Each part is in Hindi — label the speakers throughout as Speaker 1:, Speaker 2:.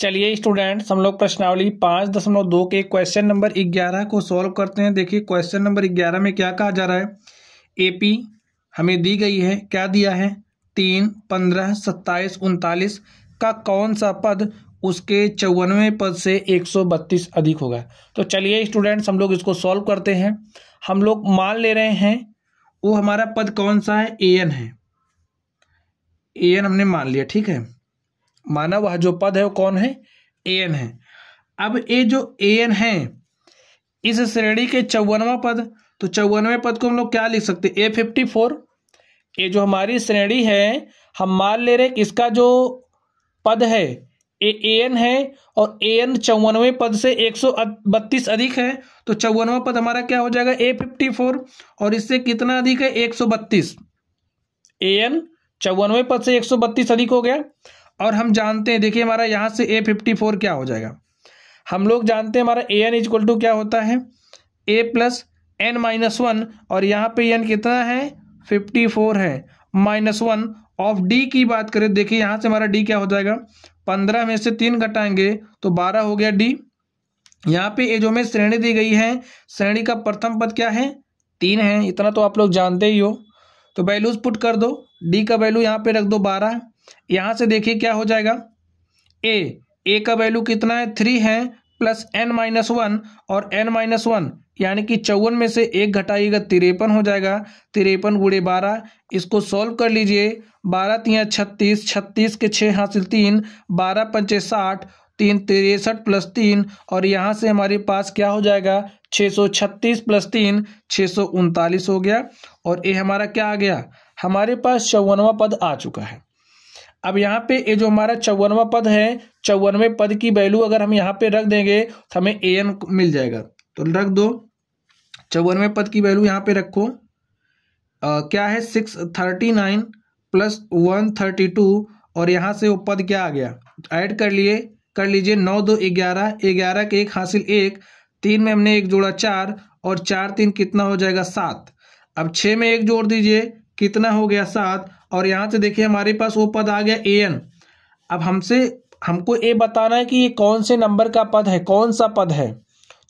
Speaker 1: चलिए स्टूडेंट्स, हम लोग प्रश्नावली 5.2 के क्वेश्चन नंबर 11 को सॉल्व करते हैं। देखिए क्वेश्चन नंबर 11 में क्या कहा जा रहा है। एपी हमें दी गई है, क्या दिया है 3, 15, 27, 39 का कौन सा पद उसके 54वें पद से 132 अधिक होगा। तो चलिए स्टूडेंट्स, हम लोग इसको सॉल्व करते हैं। हम लोग मान ले रहे हैं वो हमारा पद कौन सा है, एन है। एन हमने मान लिया, ठीक है। माना वह जो पद है वो कौन है, एन है। अब ये जो एन है इस श्रेणी के 54वां पद, तो 54वें पद को हम लोग क्या लिख सकते हैं, A54। ये जो हमारी श्रेणी है हम मान ले रहे हैं इसका जो पद है ए एन है और एन 54वें पद से 132 अधिक है। तो 54वां पद हमारा क्या हो जाएगा, A54, और इससे कितना अधिक है, 132। एन 54वें पद से 132 अधिक हो गया। और हम जानते हैं, देखिए हमारा यहाँ से A54 क्या हो जाएगा, हम लोग जानते हैं हमारा एन इक्वल टू क्या होता है, A + n-1, और यहाँ पे एन कितना है 54 है, -1 ऑफ डी की बात करें। देखिए यहाँ से हमारा डी क्या हो जाएगा, 15 में से 3 घटाएंगे तो 12 हो गया डी। यहाँ पे ये जो हमें श्रेणी दी गई है, श्रेणी का प्रथम पद क्या है, 3 है, इतना तो आप लोग जानते ही हो। तो वैल्यूज पुट कर दो, डी का वैल्यू यहाँ पे रख दो 12। यहाँ से देखिए क्या हो जाएगा, ए का वैल्यू कितना है 3 है, प्लस n-1, और n-1 यानी कि 54 में से 1 घटाइएगा 53 हो जाएगा। 53 × 12, इसको सॉल्व कर लीजिए। 12 × 3 = 36, 36 के 6 हासिल 3, 12 × 5 = 60, 3 63 + 3, और यहाँ से हमारे पास क्या हो जाएगा 636 + 3 639 हो गया। और ये हमारा क्या आ गया, हमारे पास 54वां पद आ चुका है। अब यहाँ पे ये जो हमारा 54वां पद है, 54वें पद की वैल्यू अगर हम यहाँ पे रख देंगे तो हमें एन मिल जाएगा। तो रख दो 54वें पद की वैल्यू यहाँ पे रखो, क्या है 639 + 132, और यहाँ से वो पद क्या आ गया, ऐड कर लीजिए 9 2 11, 11 के 1 हासिल 1, 3 में हमने 1 जोड़ा 4, और 4 3 कितना हो जाएगा 7। अब 6 में 1 जोड़ दीजिए, कितना हो गया 7, और यहाँ से देखिए हमारे पास वो पद आ गया एन। अब हमको ये बताना है कि ये कौन से नंबर का पद है, कौन सा पद है।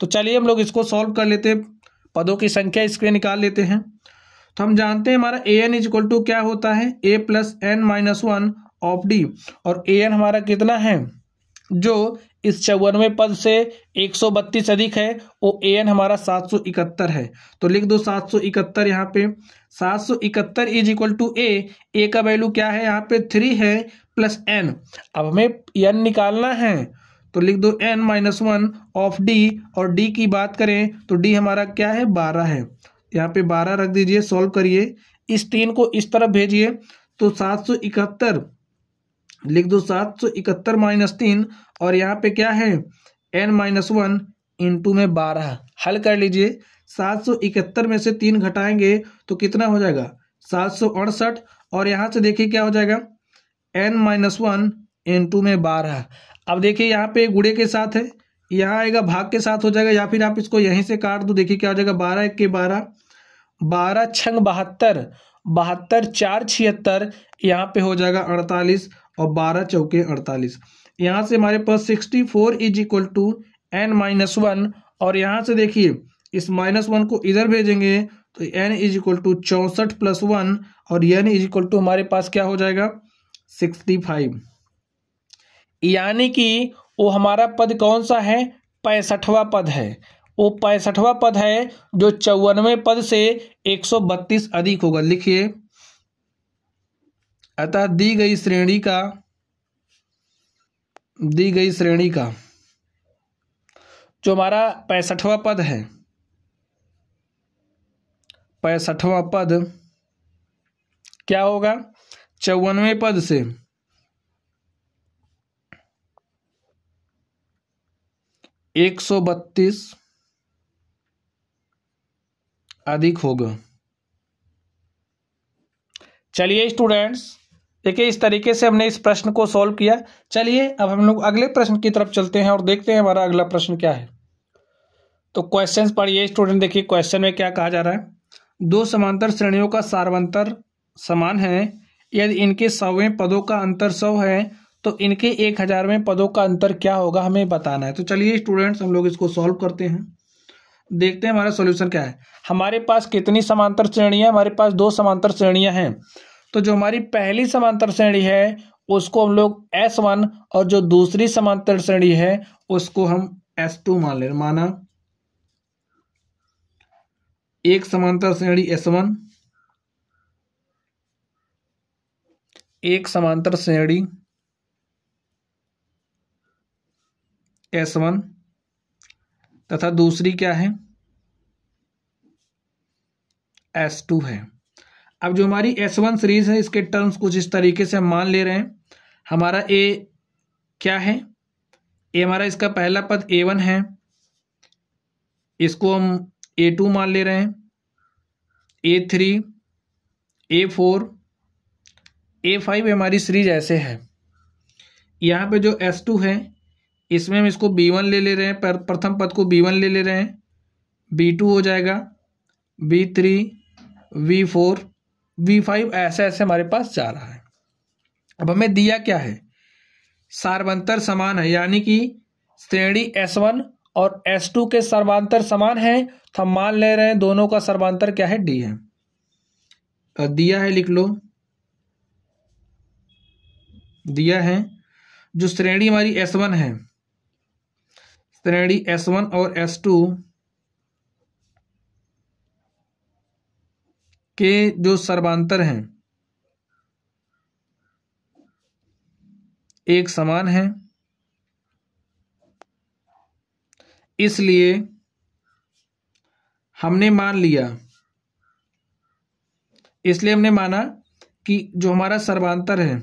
Speaker 1: तो चलिए हम लोग इसको सॉल्व कर लेते हैं, पदों की संख्या इसके निकाल लेते हैं। तो हम जानते हैं हमारा एन इक्वल टू क्या होता है, A + n-1 ऑफ डी, और एन हमारा कितना है, जो इस 54वें पद से 132 अधिक है, वो एन हमारा 771 है। तो लिख दो 771 यहाँ पे। 771 = ए का वैल्यू क्या है, यहाँ पे 3 है, प्लस n। अब हमें n निकालना है तो लिख दो n-1 ऑफ डी, और डी की बात करें तो डी हमारा क्या है 12 है। यहाँ पे 12 रख दीजिए, सॉल्व करिए, इस 3 को इस तरफ भेजिए, तो 771 लिख दो 771 - 3, और यहाँ पे क्या है n-1 इंटू में 12, हल कर लीजिए। 771 में से 3 घटाएंगे तो कितना हो जाएगा 768, और यहाँ से देखिए क्या हो जाएगा n-1 इंटू में 12। अब देखिए यहाँ पे गुणे के साथ है, यहाँ आएगा भाग के साथ हो जाएगा, या फिर आप इसको यहीं से काट दो। देखिए क्या हो जाएगा 12 × 1 = 12, 12 × 6 = 72, 72 4 76, यहाँ पे हो जाएगा 48, और 12 × 4 = 48। यहाँ से हमारे पास 64 = n-1, और यहाँ से देखिए इस -1 को इधर भेजेंगे तो n = 64 + 1, और n = हमारे पास क्या हो जाएगा 65। यानी कि वो हमारा पद कौन सा है, 65वां पद है। वो 65वां पद है जो 54वें पद से 132 अधिक होगा। लिखिए, अतः दी गई श्रेणी का जो हमारा 65वां पद है, 65वां पद क्या होगा, 54वें पद से 132 अधिक होगा। चलिए स्टूडेंट्स, देखिए इस तरीके से हमने इस प्रश्न को सॉल्व किया। चलिए अब हम लोग अगले प्रश्न की तरफ चलते हैं और देखते हैं हमारा अगला प्रश्न क्या है। तो क्वेश्चंस पढ़िए स्टूडेंट। देखिए क्वेश्चन में क्या कहा जा रहा है, 2 समांतर श्रेणियों का सार्वंतर समान है, यदि इनके 100वें पदों का अंतर 100 है तो इनके 1000वें पदों का अंतर क्या होगा हमें बताना है। तो चलिए स्टूडेंट्स हम लोग इसको सॉल्व करते हैं, देखते हैं हमारा सॉल्यूशन क्या है। हमारे पास कितनी समांतर श्रेणियां, हमारे पास 2 समांतर श्रेणियां हैं। तो जो हमारी पहली समांतर श्रेणी है उसको हम लोग S1 और जो दूसरी समांतर श्रेणी है उसको हम S2 मान ले। माना एक समांतर श्रेणी S1, एक समांतर श्रेणी S1 तथा दूसरी क्या है S2 है। अब जो हमारी S1 सीरीज है इसके टर्म्स कुछ इस तरीके से हम मान ले रहे हैं। हमारा A क्या है, A हमारा इसका पहला पद A1 है, इसको हम A2 मान ले रहे हैं, A3, A4, A5 हमारी सीरीज ऐसे है। यहाँ पे जो S2 है इसमें हम इसको B1 ले रहे हैं, प्रथम पद को B1 ले रहे हैं, B2 हो जाएगा, B3, V4, V5 ऐसे ऐसे हमारे पास जा रहा है। अब हमें दिया क्या है, सर्वांतर समान है, यानी कि श्रेणी S1 और S2 के सर्वांतर समान है। तो हम मान ले रहे हैं दोनों का सर्वांतर क्या है D है। तो दिया है, लिख लो, दिया है जो श्रेणी हमारी S1 है, श्रेणी S1 और S2 के जो सर्वांतर हैं एक समान है, इसलिए हमने माना कि जो हमारा सर्वांतर है,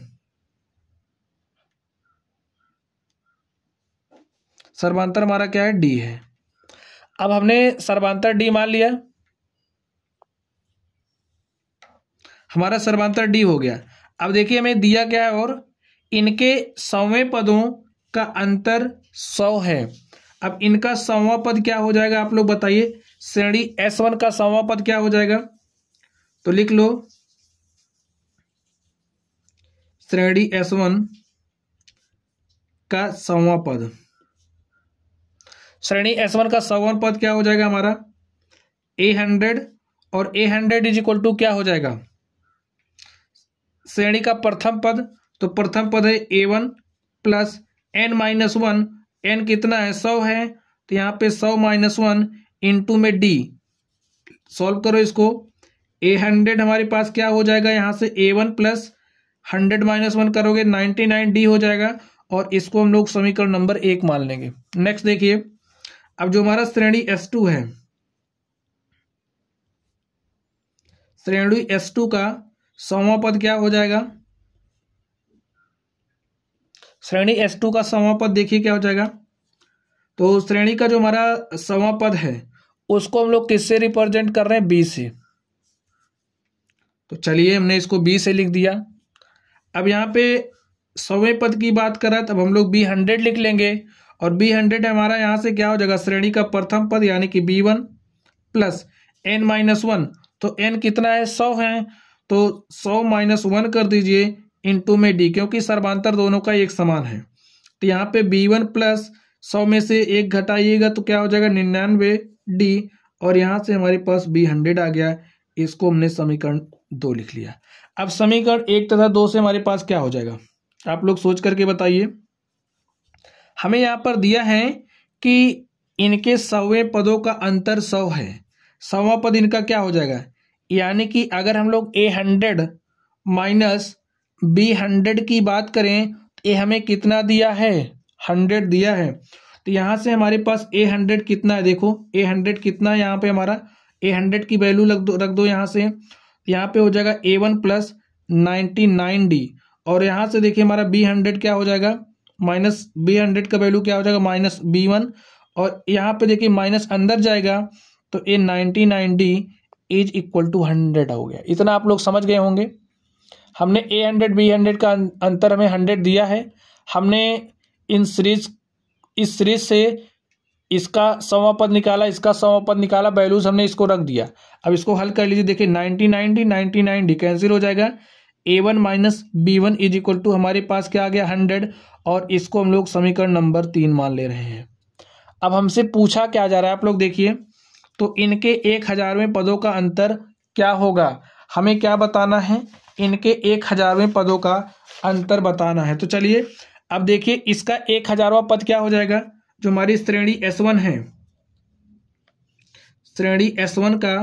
Speaker 1: सर्वांतर हमारा क्या है D है। अब हमने सर्वांतर D मान लिया, हमारा सर्वांतर D हो गया। अब देखिए हमें दिया क्या है, और इनके 100वें पदों का अंतर 100 है। अब इनका 100वां पद क्या हो जाएगा आप लोग बताइए। श्रेणी S1 का 100वां पद क्या हो जाएगा, तो लिख लो श्रेणी S1 का 100वां पद, श्रेणी S1 का 100वां पद क्या हो जाएगा हमारा A100, और A100 इज इक्वल टू क्या हो जाएगा श्रेणी का प्रथम पद। तो प्रथम पद है A1 प्लस n-1, n कितना है 100 है, तो यहाँ पे 100 - 1 इंटू में D। सॉल्व करो इसको, A100 हमारे पास क्या हो जाएगा, यहाँ से A1 प्लस 100 - 1 करोगे 99D हो जाएगा, और इसको हम लोग समीकरण नंबर 1 मान लेंगे। नेक्स्ट देखिए, अब जो हमारा श्रेणी S2 है, श्रेणी S2 का 100वां पद क्या हो जाएगा, श्रेणी S2 का 100वां पद देखिए क्या हो जाएगा। तो श्रेणी का जो हमारा 100वां पद है उसको हम लोग किससे रिप्रेजेंट कर रहे हैं, B से। तो चलिए हमने इसको B से लिख दिया। अब यहाँ पे 100वें पद की बात करा, तब हम लोग B100 लिख लेंगे, और B100 हमारा यहाँ से क्या हो जाएगा श्रेणी का प्रथम पद यानी कि B1 प्लस n-1। तो n कितना है 100 है, तो 100 - 1 कर दीजिए इंटू में D, क्योंकि सर्वांतर दोनों का एक समान है। तो यहाँ पे B1 प्लस 100 में से 1 घटाइएगा तो क्या हो जाएगा 99D, और यहाँ से हमारे पास B100 आ गया। इसको हमने समीकरण 2 लिख लिया। अब समीकरण 1 तथा 2 से हमारे पास क्या हो जाएगा, आप लोग सोच करके बताइए। हमें यहाँ पर दिया है कि इनके 100वें पदों का अंतर 100 है, 100वां पद इनका क्या हो जाएगा, यानी कि अगर हम लोग A100 माइनस B100 की बात करें तो ये हमें कितना दिया है 100 दिया है। तो यहाँ से हमारे पास A100 कितना है, देखो A100 कितना है, यहाँ पे हमारा A100 की वैल्यू रख दो यहाँ से, यहाँ पे हो जाएगा A1 प्लस 99D, और यहाँ से देखिए हमारा B100 क्या हो जाएगा, माइनस B100 का वैल्यू क्या हो जाएगा माइनस B1, और यहाँ पे देखिए माइनस अंदर जाएगा तो ये 99D इज इक्वल टू 100 हो गया। इतना आप लोग समझ गए होंगे। हमने A100 B100 का अंतर हमें 100 दिया है, हमने इस सीरीज से इसका 100वां पद निकाला, इसका 100वां पद निकाला, वैल्यूज हमने इसको रख दिया। अब इसको हल कर लीजिए, देखिए 99D कैंसिल हो जाएगा, A1 minus B1 is equal to हमारे पास क्या आ गया 100, और इसको हम लोग समीकरण नंबर 3 मान ले रहे हैं। अब हमसे पूछा क्या जा रहा है, आप लोग देखिए, तो इनके 1000वें पदों का अंतर क्या होगा, हमें क्या बताना है, इनके 1000वें पदों का अंतर बताना है। तो चलिए अब देखिए, इसका 1000वां पद क्या हो जाएगा, जो हमारी श्रेणी S1 है, श्रेणी S1 का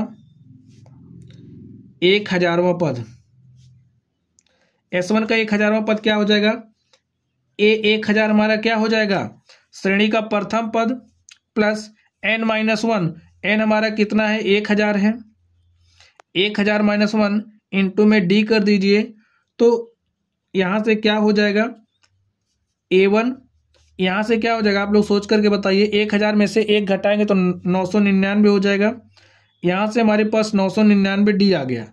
Speaker 1: 1000वां पद, S1 का 1000वां पद क्या हो जाएगा, A1000 हमारा क्या हो जाएगा, श्रेणी का प्रथम पद प्लस n-1, n हमारा कितना है 1000 है, 1000 माइनस 1 इंटू में d कर दीजिए, तो यहाँ से क्या हो जाएगा A1, यहाँ से क्या हो जाएगा आप लोग सोच करके बताइए, 1000 में से 1 घटाएंगे तो 999 हो जाएगा, यहाँ से हमारे पास 999 आ गया।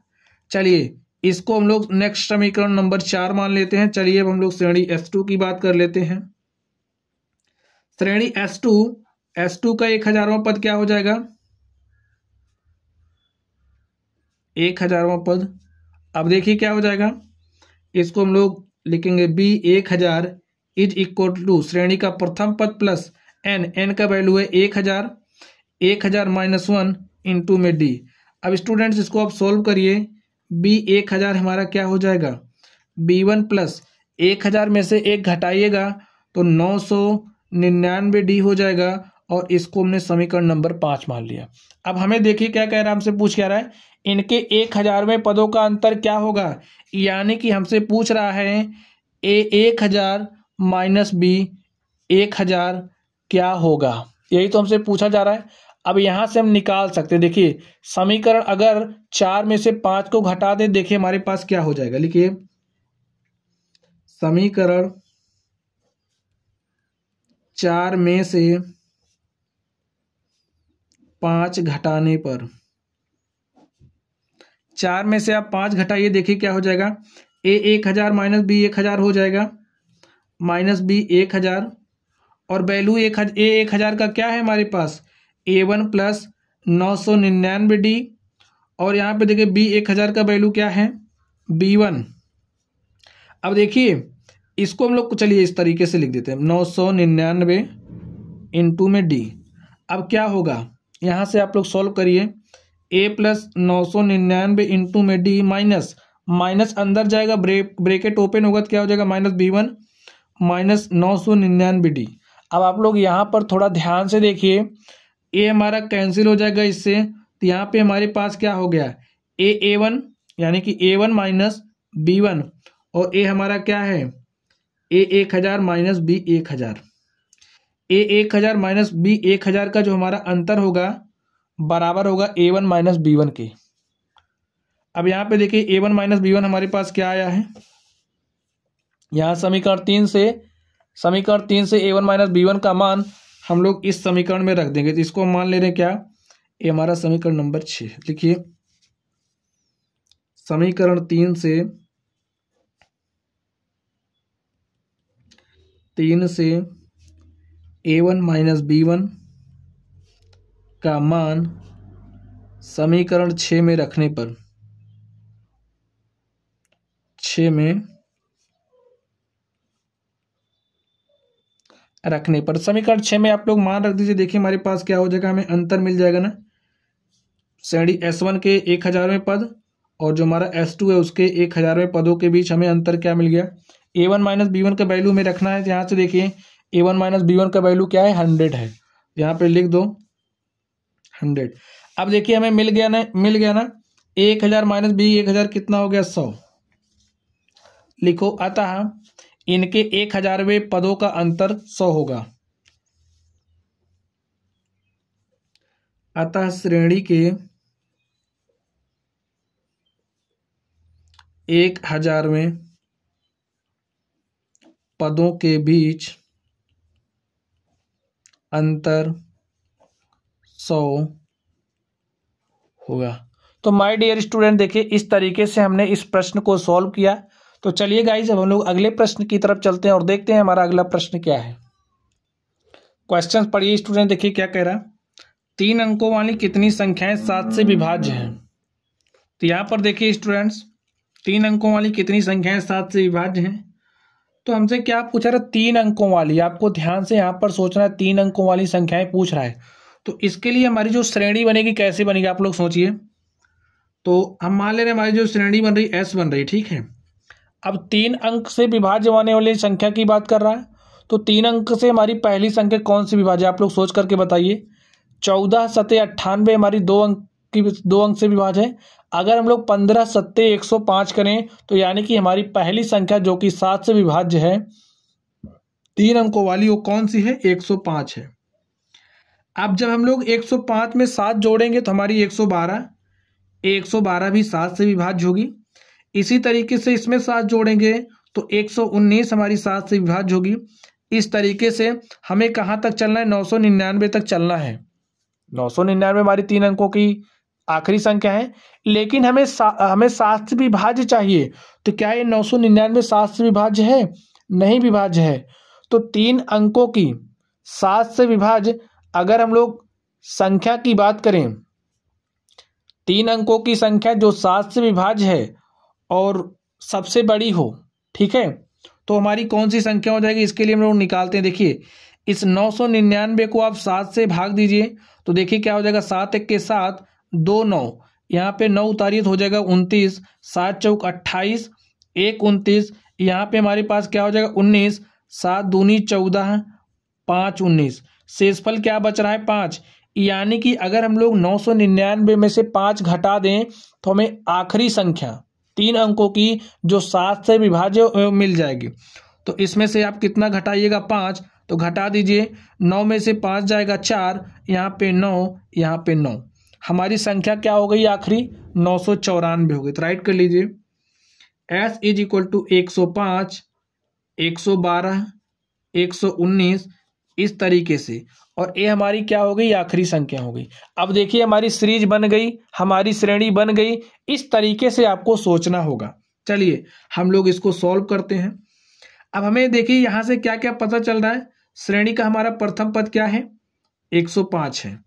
Speaker 1: चलिए इसको हम लोग नेक्स्ट समीकरण नंबर 4 मान लेते हैं। चलिए अब हम लोग श्रेणी S2 की बात कर लेते हैं। श्रेणी S2 का 1000वां पद क्या हो जाएगा, 1000वां पद, अब देखिए क्या हो जाएगा, इसको हम लोग लिखेंगे B1000 इज इक्वल टू श्रेणी का प्रथम पद प्लस n का वैल्यू है 1000, 1000 माइनस 1 इंटू में d। अब स्टूडेंट्स इसको आप सोल्व करिए, B1000 हमारा क्या हो जाएगा, B1 प्लस 1000 में से 1 घटाइएगा तो 999d हो जाएगा, और इसको हमने समीकरण नंबर 5 मान लिया। अब हमें देखिए क्या कह रहा है, हमसे पूछ क्या रहा है, इनके 1000वें पदों का अंतर क्या होगा, यानी कि हमसे पूछ रहा है A1000 माइनस B1000 क्या होगा, यही तो हमसे पूछा जा रहा है। अब यहाँ से हम निकाल सकते हैं, देखिए समीकरण अगर 4 में से 5 को घटा दे, देखिए हमारे पास क्या हो जाएगा, लिखिए समीकरण 4 में से 5 घटाने पर, 4 में से आप 5 घटाइए, देखिए क्या हो जाएगा, A1000 माइनस B1000 हो जाएगा, माइनस B1000, और वैल्यू A1000 का क्या है हमारे पास A1 प्लस 999d, और यहाँ पे देखिए B1000 का वैल्यू क्या है B1। अब देखिए इसको हम लोग चलिए इस तरीके से लिख देते हैं, 999 इंटू में d। अब क्या होगा, यहाँ से आप लोग सॉल्व करिए, a प्लस 999 इंटू में d माइनस माइनस अंदर जाएगा, ब्रेकेट ओपन होगा तो क्या हो जाएगा माइनस B1 माइनस 999d। अब आप लोग यहाँ पर थोड़ा ध्यान से देखिए, a हमारा कैंसिल हो जाएगा इससे, तो यहाँ पे हमारे पास क्या हो गया A1 यानी कि A1 माइनस B1, और a हमारा क्या है A1000 minus B1000, A1000 minus B1000 का जो हमारा अंतर होगा बराबर होगा A1 माइनस B1 के। अब यहाँ पे देखिए A1 माइनस B1 हमारे पास क्या आया है, यहाँ समीकरण 3 से A1 माइनस B1 का मान हम लोग इस समीकरण में रख देंगे, तो इसको मान ले रहे हैं क्या, ये हमारा समीकरण नंबर 6। लिखिए समीकरण 3 से A1 माइनस B1 का मान समीकरण 6 में रखने पर, 6 में रखने पर समीकरण 6 में आप लोग मान रख दीजिए। देखिए हमारे पास क्या हो जाएगा, हमें अंतर मिल जाएगा ना, श्रेणी S1 के 1000वें पद और जो हमारा S2 है उसके 1000वें पदों के बीच हमें अंतर क्या मिल गया, A1 माइनस B1 का वैल्यू में रखना है। यहाँ से देखिए A1 माइनस B1 का वैल्यू क्या है 100 है, यहाँ पे लिख दो 100। अब देखिए हमें मिल गया ना 1000 माइनस B1000 कितना हो गया 100। लिखो अतः इनके 1000वें पदों का अंतर 100 होगा। अतः श्रेणी के 1000वें पदों के बीच अंतर 100 होगा। तो माय डियर स्टूडेंट देखिए इस तरीके से हमने इस प्रश्न को सॉल्व किया। तो चलिए गाइस अब हम लोग अगले प्रश्न की तरफ चलते हैं और देखते हैं हमारा अगला प्रश्न क्या है। क्वेश्चन पढ़िए स्टूडेंट, देखिए क्या कह रहा, 3 अंकों वाली कितनी संख्याएं 7 से विभाज्य हैं। तो यहाँ पर देखिए स्टूडेंट्स 3 अंकों वाली कितनी संख्याएं 7 से विभाज्य हैं? तो हमसे क्या पूछा रहा है? 3 अंकों वाली। आपको ध्यान से यहाँ पर सोचना है, 3 अंकों वाली संख्याएं पूछ रहा है। तो इसके लिए हमारी जो श्रेणी बनेगी कैसे बनेगी आप लोग सोचिए। तो हम मान ले रहे हैं हमारी जो श्रेणी बन रही S बन रही, ठीक है। अब 3 अंक से विभाज्य होने वाली संख्या की बात कर रहा है, तो 3 अंक से हमारी पहली संख्या कौन सी विभाज्य आप लोग सोच करके बताइए। 14 सत्ते 98 हमारी 2 अंक से विभाज्य है। अगर हम लोग 15 सत्ते 105 करें तो यानी कि हमारी पहली संख्या जो कि 7 से विभाज्य है 3 अंकों वाली, वो कौन सी है? 105 है। अब जब हम लोग 105 में 7 जोड़ेंगे तो हमारी 112 भी 7 से विभाज्य होगी। इसी तरीके से इसमें 7 जोड़ेंगे तो 119 हमारी 7 से विभाज्य होगी। इस तरीके से हमें कहाँ तक चलना है? 999 तक चलना है। 999 हमारी 3 अंकों की आखिरी संख्या है, लेकिन हमें 7 से विभाज्य चाहिए। तो क्या ये 999 7 से विभाज्य है? नहीं विभाज्य है। तो 3 अंकों की 7 से विभाज्य अगर हम लोग संख्या की बात करें, 3 अंकों की संख्या जो 7 से विभाज्य है और सबसे बड़ी हो, ठीक है, तो हमारी कौन सी संख्या हो जाएगी? इसके लिए हम लोग निकालते हैं। देखिए, इस 999 को आप 7 से भाग दीजिए तो देखिए क्या हो जाएगा। 7 एक के 7, 2 9, यहाँ पे 9 उतारिए तो हो जाएगा 29, 7 चौक 28, 1 29, यहाँ पे हमारे पास क्या हो जाएगा 19, 7 दूनी 14, 5 19, शेषफल क्या बच रहा है 5। यानी कि अगर हम लोग 999 में से 5 घटा दें तो हमें आखिरी संख्या 3 अंकों की जो 7 से विभाज्य मिल जाएगी। तो इसमें से आप कितना घटाइएगा? 5। तो घटा दीजिए, 9 में से 5 जाएगा 4, यहाँ पे 9, यहाँ पे 9, हमारी संख्या क्या हो गई आखिरी? 994 हो गई। तो राइट कर लीजिए, S इज इक्वल टू 105, 112, 119 इस तरीके से, और ये हमारी क्या हो गई? आखिरी संख्या हो गई। अब देखिए हमारी सीरीज बन गई, हमारी श्रेणी बन गई। इस तरीके से आपको सोचना होगा। चलिए हम लोग इसको सॉल्व करते हैं। अब हमें देखिए यहाँ से क्या क्या पता चल रहा है। श्रेणी का हमारा प्रथम पद क्या है? 105 है।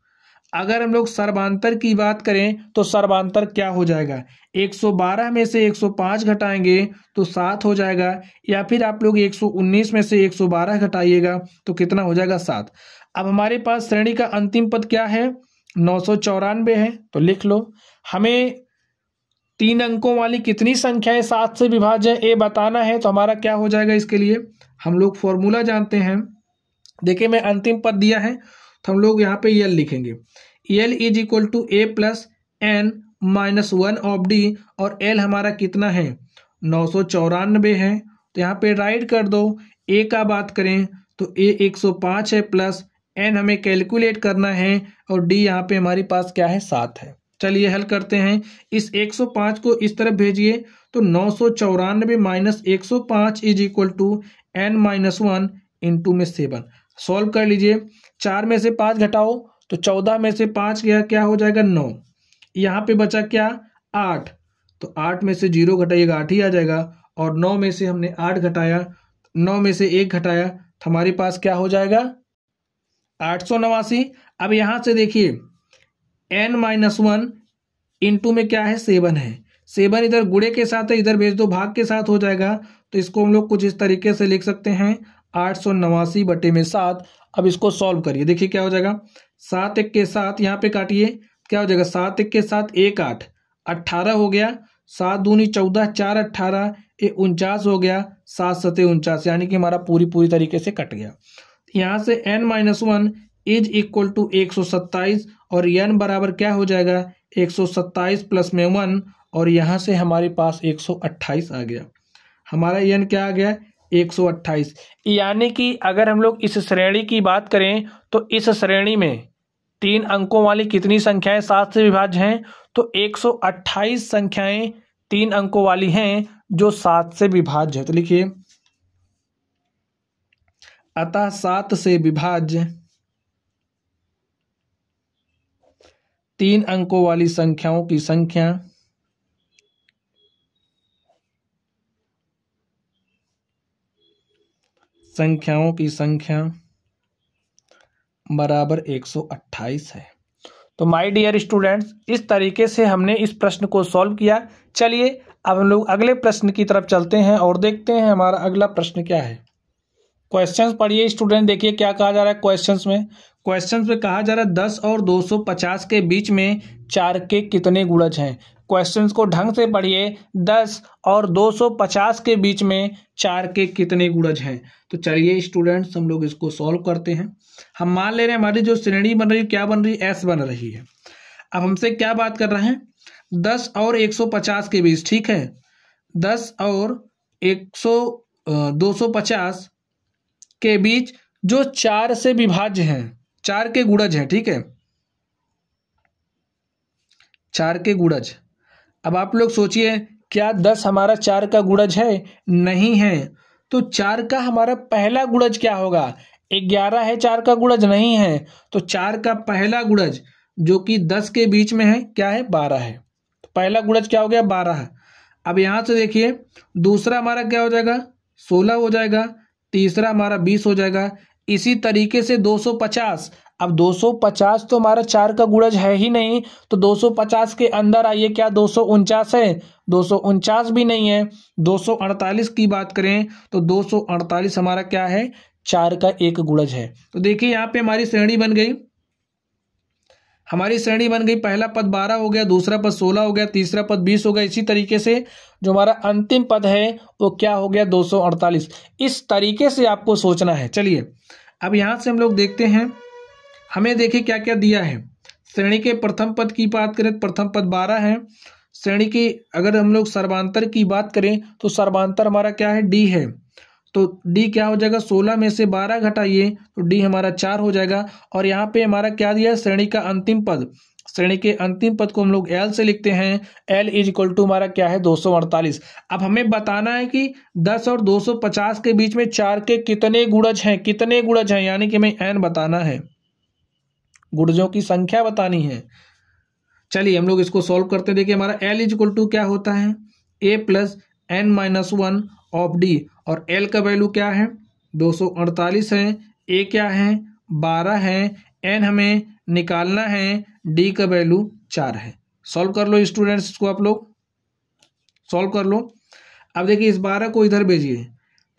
Speaker 1: अगर हम लोग सर्वांतर की बात करें तो सर्वांतर क्या हो जाएगा? 112 में से 105 घटाएंगे तो 7 हो जाएगा, या फिर आप लोग 119 में से 112 घटाइएगा तो कितना हो जाएगा? 7। अब हमारे पास श्रेणी का अंतिम पद क्या है? 994 है। तो लिख लो, हमें 3 अंकों वाली कितनी संख्याएं 7 से विभाज्य है ये बताना है। तो हमारा क्या हो जाएगा? इसके लिए हम लोग फॉर्मूला जानते हैं। देखिए मैं अंतिम पद दिया है तो हम लोग यहाँ पे यल लिखेंगे। L is equal to A plus N minus 1 of D, और एल हमारा कितना है? 994 है। तो यहाँ पे राइट कर दो। ए का बात करें तो ए 105 है, प्लस एन हमें कैलकुलेट करना है, और डी यहाँ पे हमारे पास क्या है? 7 है। चलिए हल करते हैं। इस 105 को इस तरफ भेजिए तो 994 minus 105 is equal to N minus 1 into में 7। सॉल्व कर लीजिए। 4 में से 5 घटाओ तो 14 में से 5 गया, क्या हो जाएगा? 9। यहाँ पे बचा क्या? 8। तो 8 में से 0 घटाइएगा 8 ही आ जाएगा, और 9 में से हमने 8 घटाया, 9 में से 1 घटाया तो हमारे पास क्या हो जाएगा? 889। अब यहाँ से देखिए n माइनस 1 इंटू में क्या है? 7 है। 7 इधर गुणे के साथ है, इधर भेज दो भाग के साथ हो जाएगा। तो इसको हम लोग कुछ इस तरीके से लिख सकते हैं, 889 बटे में 7। अब इसको सॉल्व करिए, देखिए क्या हो जाएगा। 7 एक के 7 यहाँ पे काटिए, क्या हो जाएगा? 7 एक के 7 1 8, 18 हो गया। 7 दूनी 14, 4 18, ये 49 हो गया। 7 सते 49, यानी कि हमारा पूरी तरीके से कट गया। यहाँ से n minus 1 is equal to 127, और n बराबर क्या हो जाएगा? 127 प्लस में 1, और यहाँ से हमारे पास 128 आ गया। हमारा n क्या आ गया? 128। यानी कि अगर हम लोग इस श्रेणी की बात करें तो इस श्रेणी में 3 अंकों वाली कितनी संख्याएं 7 से विभाज्य हैं? तो 128 संख्याएं 3 अंकों वाली हैं जो 7 से विभाज्य है। तो लिखिए, अतः 7 से विभाज्य 3 अंकों वाली संख्याओं की संख्या बराबर 128 है। तो माय डियर स्टूडेंट्स, इस तरीके से हमने इस प्रश्न को सॉल्व किया। चलिए अब हम लोग अगले प्रश्न की तरफ चलते हैं और देखते हैं हमारा अगला प्रश्न क्या है। क्वेश्चंस पढ़िए स्टूडेंट, देखिए क्या कहा जा रहा है क्वेश्चंस में। क्वेश्चंस में कहा जा रहा है 10 और 250 के बीच में 4 के कितने गुणज हैं। क्वेश्चंस को ढंग से पढ़िए। 10 और 250 के बीच में 4 के कितने गुणज हैं। तो चलिए स्टूडेंट्स हम लोग इसको सॉल्व करते हैं। हम मान ले रहे हैं हमारी जो श्रेणी बन रही है क्या बन रही है, एस बन रही है। अब हमसे क्या बात कर रहे हैं, 10 और 150 के बीच, ठीक है। 10 और 250 के बीच जो 4 से विभाज्य हैं, 4 के गुणज हैं, ठीक है, 4 के गुणज। अब आप लोग सोचिए क्या 10 हमारा 4 का गुणज है? नहीं है। तो 4 का हमारा पहला गुणज क्या होगा? 11 है, 4 का गुणज नहीं है। तो 4 का पहला गुणज जो कि 10 के बीच में है क्या है? 12 है। तो पहला गुणज क्या हो गया? 12 है। अब यहां से देखिए दूसरा हमारा क्या हो जाएगा? 16 हो जाएगा। तीसरा हमारा 20 हो जाएगा। इसी तरीके से 250। अब 250 तो हमारा 4 का गुणज है ही नहीं, तो 250 के अंदर आइए, क्या 249 है? 249 भी नहीं है। 248 की बात करें तो 248 हमारा क्या है? 4 का एक गुणज है। तो देखिए यहाँ पे हमारी श्रेणी बन गई, पहला पद 12 हो गया, दूसरा पद 16 हो गया, तीसरा पद 20 हो गया। इसी तरीके से जो हमारा अंतिम पद है वो क्या हो गया? 248। इस तरीके से आपको सोचना है। चलिए अब यहां से हम लोग देखते हैं, हमें देखिए क्या क्या दिया है। श्रेणी के प्रथम पद की बात करें, प्रथम पद 12 है। श्रेणी की अगर हम लोग सर्वांतर की बात करें तो सर्वांतर हमारा क्या है? डी है। तो डी क्या हो जाएगा? 16 में से 12 घटाइए तो डी हमारा 4 हो जाएगा। और यहाँ पे हमारा क्या दिया है? श्रेणी का अंतिम पद। श्रेणी के अंतिम पद को हम लोग एल से लिखते हैं। एल इज इक्वल टू हमारा क्या है? 248। अब हमें बताना है कि 10 और 250 के बीच में 4 के कितने गुणज हैं, कितने गुणज हैं, यानी कि हमें एन बताना है, गुणजों की संख्या बतानी है। चलिए हम लोग इसको सॉल्व करते हैं। देखिए हमारा एल इज इक्वल टू क्या होता है? A plus N minus 1 of D. और एल का वैल्यू क्या है? 248 है। ए क्या है? 12 है। एन हमें निकालना है, डी का वैल्यू 4 है। सॉल्व कर लो स्टूडेंट्स, इसको आप लोग सॉल्व कर लो। अब देखिए इस 12 को इधर भेजिए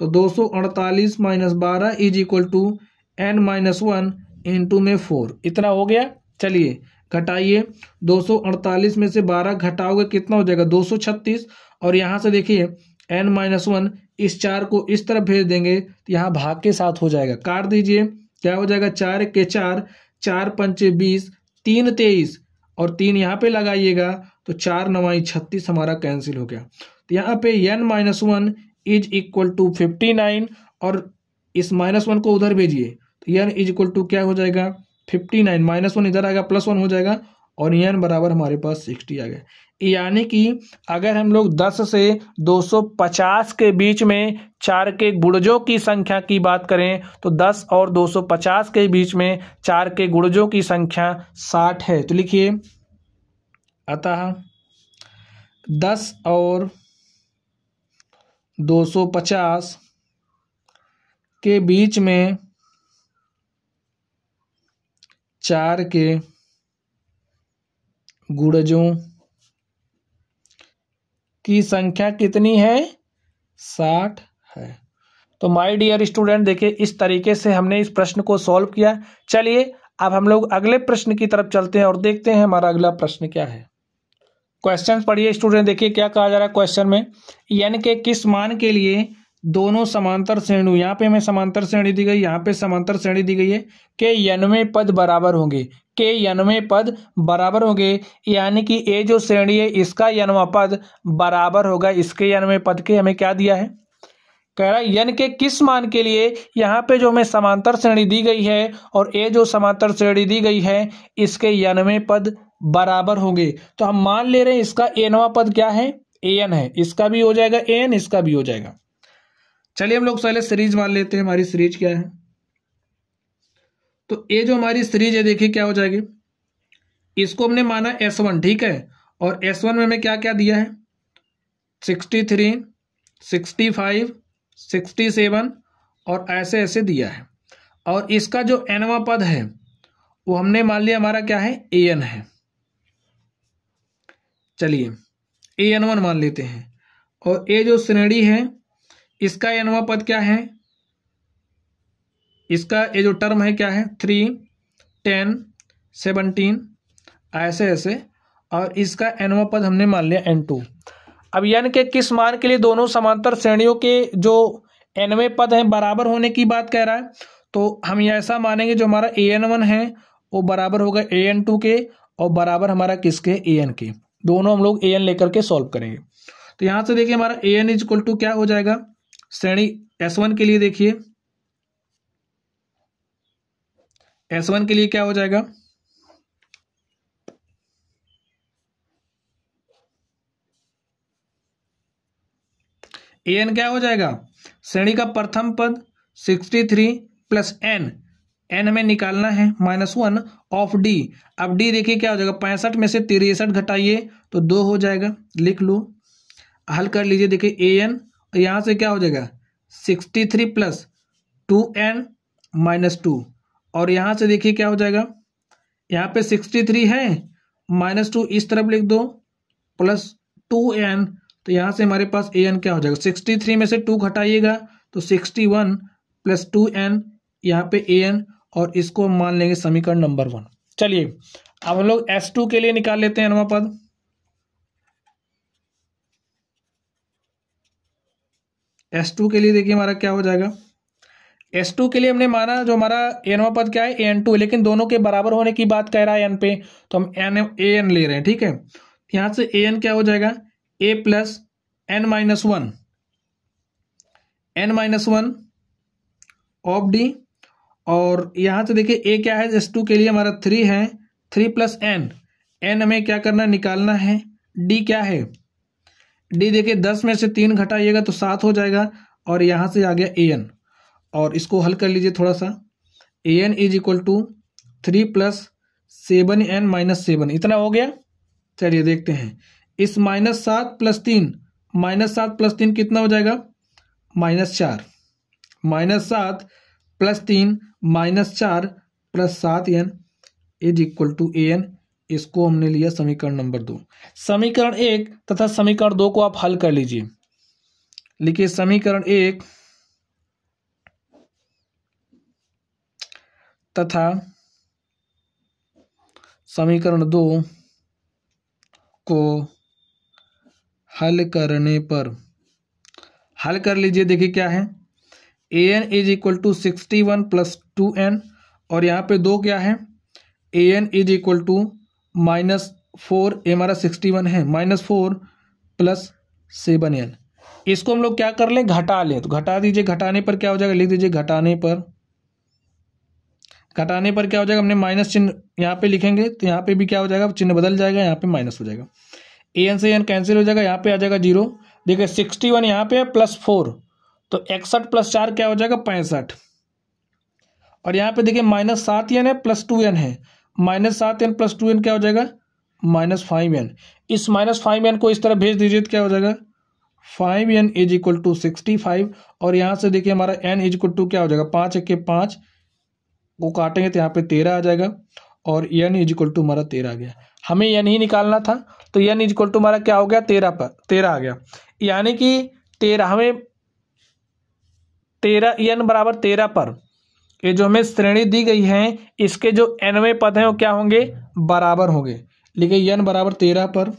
Speaker 1: तो 248 minus 12 is equal to N minus 1 into में 4, इतना हो गया। चलिए घटाइए, 248 में से 12 घटाओगे कितना हो जाएगा? 236। और यहाँ से देखिए n माइनस 1, इस 4 को इस तरफ भेज देंगे तो यहाँ भाग के साथ हो जाएगा, काट दीजिए। क्या हो जाएगा? 4 के 4, 4 पंचे 20, 3 23 और 3 यहाँ पे लगाइएगा तो 4 9 36 हमारा कैंसिल हो गया। तो यहाँ पे n minus 1 is equal to 59 और इस माइनस 1 को उधर भेजिए तो n इज इक्वल टू क्या हो जाएगा? 59। माइनस 1 इधर आएगा, प्लस 1 हो जाएगा और n बराबर हमारे पास 60 आ गया। यानी कि अगर हम लोग 10 से 250 के बीच में 4 के गुणजों की संख्या की बात करें तो 10 और 250 के बीच में 4 के गुणजों की संख्या 60 है। तो लिखिए अतः 10 और 250 के बीच में 4 के गुणजों की संख्या कितनी है? 60 है। तो माय डियर स्टूडेंट देखिए इस तरीके से हमने इस प्रश्न को सॉल्व किया। चलिए अब हम लोग अगले प्रश्न की तरफ चलते हैं और देखते हैं हमारा अगला प्रश्न क्या है। क्वेश्चन पढ़िए स्टूडेंट, देखिए क्या कहा जा रहा है क्वेश्चन में। n के किस मान के लिए दोनों समांतर श्रेणी, यहाँ पे हमें समांतर श्रेणी दी गई, यहाँ पे समांतर श्रेणी दी गई है, के n पद बराबर होंगे, के n पद बराबर होंगे। यानी कि ये जो श्रेणी है इसका n पद बराबर होगा इसके n पद के। हमें क्या दिया है? कह रहा है n के किस मान के लिए, यहाँ पे जो हमें समांतर श्रेणी दी गई है और ये जो समांतर श्रेणी दी गई है इसके n पद बराबर होंगे। तो हम मान ले रहे हैं इसका nवां पद क्या है? an है। इसका भी हो जाएगा an, इसका भी हो जाएगा। चलिए हम लोग पहले सीरीज मान लेते हैं। हमारी सीरीज क्या है? तो ये जो हमारी सीरीज है देखिए क्या हो जाएगी, इसको हमने माना S1, ठीक है। और S1 में हमें क्या क्या दिया है? 63, 65, 67 और ऐसे ऐसे दिया है। और इसका जो nवां पद है वो हमने मान लिया हमारा क्या है? an है। चलिए an1 मान लेते हैं। और ये जो श्रेणी है इसका nवां पद क्या है, इसका ये जो टर्म है क्या है 3, 10, 17 ऐसे ऐसे, और इसका nवां पद हमने मान लिया n2। अब n के किस मान के लिए दोनों समांतर श्रेणियों के जो nवें पद हैं बराबर होने की बात कह रहा है, तो हम ये ऐसा मानेंगे जो हमारा an1 है वो बराबर होगा an2 के, और बराबर हमारा किसके an के। दोनों हम लोग an लेकर के सॉल्व करेंगे। तो यहाँ से देखिए हमारा an इज इक्वल टू क्या हो जाएगा, श्रेणी S1 के लिए देखिए S1 के लिए क्या हो जाएगा, an क्या हो जाएगा, श्रेणी का प्रथम पद 63 प्लस n हमें निकालना है -1 ऑफ d। अब d देखिए क्या हो जाएगा, 65 में से 63 घटाइए तो 2 हो जाएगा, लिख लो, हल कर लीजिए। देखिए an और यहाँ से क्या हो जाएगा 63 प्लस 2n माइनस 2, और यहाँ से देखिए क्या हो जाएगा, यहाँ पे 63 है -2 इस तरफ लिख दो प्लस 2n, तो यहाँ से हमारे पास an क्या हो जाएगा, 63 में से 2 घटाइएगा तो 61 प्लस 2n, यहाँ पे an, और इसको मान लेंगे समीकरण नंबर 1। चलिए अब हम लोग S2 के लिए निकाल लेते हैं nवां पद। S2 के लिए देखिए हमारा क्या हो जाएगा, S2 के लिए हमने माना जो हमारा nवां पद क्या है an2, लेकिन दोनों के बराबर होने की बात कह रहा है n पे, तो हम an ले रहे हैं, ठीक है। यहाँ से an क्या हो जाएगा a plus n-1 of d, और यहाँ से देखिए a क्या है S2 के लिए हमारा 3 है, 3 प्लस n हमें क्या करना निकालना है, d क्या है, d देखिए 10 में से 3 घटाइएगा तो 7 हो जाएगा, और यहाँ से आ गया an, और इसको हल कर लीजिए थोड़ा सा, an is equal to 3 plus 7n minus 7, इतना हो गया। चलिए देखते हैं, इस -7 प्लस 3, -7 प्लस 3 कितना हो जाएगा -4, -7 plus 3 -4 plus 7n is equal to an। इसको हमने लिया समीकरण नंबर 2। समीकरण 1 तथा समीकरण 2 को आप हल कर लीजिए। लिखिए समीकरण 1 तथा समीकरण 2 को हल करने पर, हल कर लीजिए। देखिए क्या है, an is equal to 61 plus 2n, और यहाँ पे 2 क्या है, an इज इक्वल टू -4, ये हमारा 61 है, -4 प्लस 7n। इसको हम लोग क्या कर लें, घटा लें, तो घटा दीजिए। घटाने पर क्या हो जाएगा, लिख दीजिए घटाने पर क्या हो जाएगा, हमने माइनस चिन्ह यहाँ पे लिखेंगे तो यहाँ पे भी क्या हो जाएगा, चिन्ह बदल जाएगा, यहाँ पे माइनस हो जाएगा, an से n कैंसिल हो जाएगा, यहाँ पे आ जाएगा 0। देखिए 61 यहाँ पे है प्लस 4, तो 61 प्लस 4 क्या हो जाएगा 65, और यहाँ पे देखिए -7n है प्लस 2n है, -7n प्लस 2n क्या हो जाएगा -5n। इस -5n को इस तरह भेज दीजिए तो क्या हो जाएगा 5n इज इक्वल टू 65, और यहाँ से देखिए हमारा n इज इक्वल टू क्या हो जाएगा 5 के 5 को काटेंगे तो यहाँ पे 13 आ जाएगा, और n इज इक्वल टू हमारा 13 आ गया। हमें n ही निकालना था, तो n इज इक्वल टू हमारा क्या हो गया 13 आ गया, यानी कि 13 हमें 13 n बराबर 13 पर ये जो हमें श्रेणी दी गई है इसके जो nवें पद हैं वो क्या होंगे, बराबर होंगे। लिखिए n बराबर 13 पर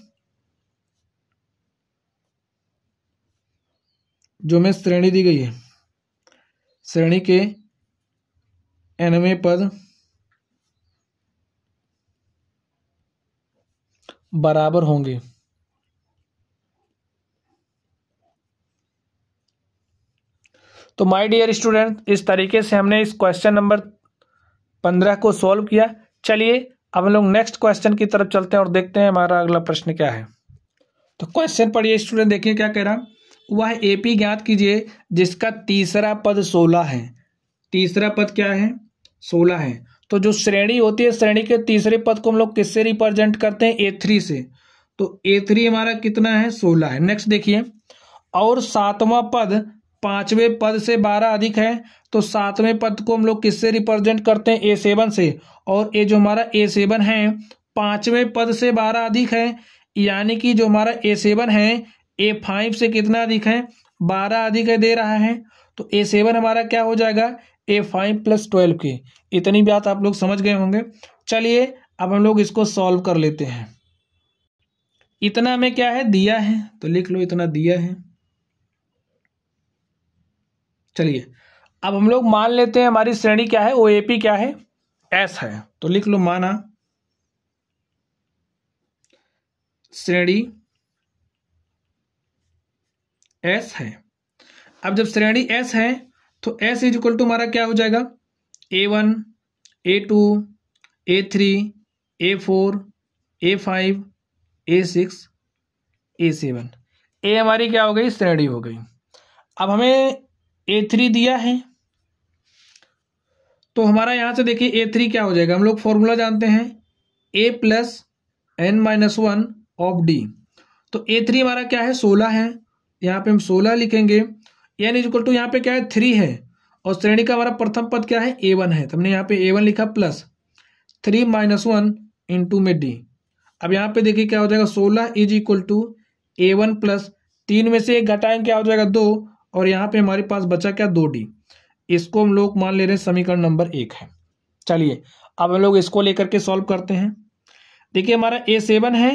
Speaker 1: जो हमें श्रेणी दी गई है, श्रेणी के nवें पद बराबर होंगे। तो माय डियर स्टूडेंट, इस तरीके से हमने इस क्वेश्चन नंबर 15 को सॉल्व किया। चलिए अब हम लोग नेक्स्ट क्वेश्चन की तरफ चलते हैं और देखते हैं हमारा अगला प्रश्न क्या है। तो क्वेश्चन पढ़िए स्टूडेंट, देखिए क्या कह रहा, वह एपी ज्ञात कीजिए जिसका तीसरा पद 16 है। तीसरा पद क्या है 16 है। तो जो श्रेणी होती है, श्रेणी के तीसरे पद को हम लोग किससे रिप्रेजेंट करते हैं, A3 से। तो A3 हमारा कितना है 16 है। नेक्स्ट देखिए, और सातवां पद पांचवें पद से 12 अधिक है, तो सातवें पद को हम लोग किससे रिप्रेजेंट करते हैं, A7 से। और ये जो हमारा A7 है पांचवें पद से 12 अधिक है, यानी कि जो हमारा A7 है A5 से कितना अधिक है, 12 अधिक है दे रहा है, तो A7 हमारा क्या हो जाएगा, A5 + 12 के। इतनी बात आप लोग समझ गए होंगे। चलिए अब हम लोग इसको सॉल्व कर लेते हैं। इतना में क्या है, दिया है, तो लिख लो इतना दिया है। चलिए अब हम लोग मान लेते हैं हमारी श्रेणी क्या है, OAP क्या है, S है, तो लिख लो माना श्रेणी S है। अब जब श्रेणी S है तो S = हमारा क्या हो जाएगा, A1 A2 A3 A4 A5 A6 A7, A हमारी क्या हो गई, श्रेणी हो गई। अब हमें A3 दिया है, तो हमारा यहां से देखिए A3 क्या हो जाएगा, हम लोग फॉर्मूला जानते हैं A + n-1 ऑफ D। तो A3 हमारा क्या है, 16 है, यहाँ पे हम 16 लिखेंगे। n = यहाँ पे क्या है, 3 है, और श्रेणी का हमारा प्रथम पद क्या है, A1 है, तो हमने यहाँ पे A1 लिखा प्लस 3 - 1 इंटू में D। अब यहाँ पे देखिए क्या हो जाएगा, 16 = A1 प्लस 3 में से 1 घटाएंगे क्या हो जाएगा, 2, और यहाँ पे हमारे पास बचा क्या, 2D। इसको हम लोग मान ले रहे हैं समीकरण नंबर 1 है। चलिए अब हम लोग इसको लेकर के सॉल्व करते हैं। देखिए हमारा A7 है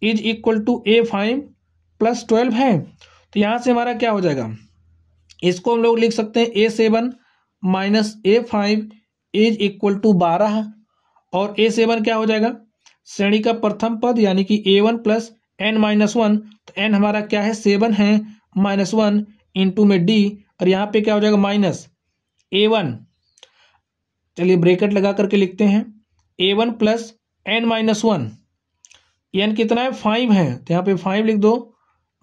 Speaker 1: = A5 + 12 है, तो यहाँ से हमारा क्या हो जाएगा, इसको हम लोग लिख सकते हैं A7 - A5 = 12, और A7 क्या हो जाएगा, श्रेणी का प्रथम पद यानी कि A1 + n-1, तो n हमारा क्या है, 7 है, -1 इंटू में D, और यहाँ पे क्या हो जाएगा, माइनस A1, चलिए ब्रैकेट लगा करके लिखते हैं, A1 + n-1, n कितना है, 5 है, तो यहाँ पे 5 लिख दो,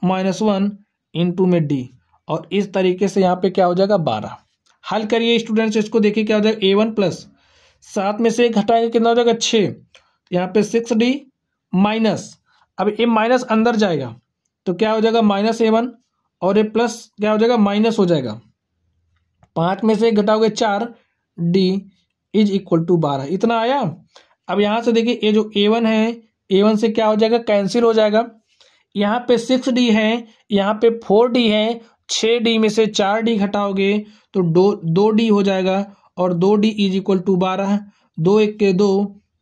Speaker 1: -1 इंटू में D, और इस तरीके से यहाँ पे क्या हो जाएगा, 12। हल करिए स्टूडेंट्स, इसको देखिए क्या हो जाएगा, A1 प्लस 7 में से 1 घटाएंगे कितना हो जाएगा, 6, यहाँ पे 6D माइनस, अब ये माइनस अंदर जाएगा तो क्या हो जाएगा, -A1, और ये प्लस क्या हो जाएगा, माइनस हो जाएगा, 5 में से 1 घटाओगे 4, D = 12, इतना आया। अब यहाँ से देखिए ये जो A1 है, A1 से क्या हो जाएगा, कैंसिल हो जाएगा, यहाँ पे 6D है, यहाँ पे 4D है, 6D में से 4D घटाओगे तो 2D हो जाएगा, और 2D = 12, 2 1 के 2,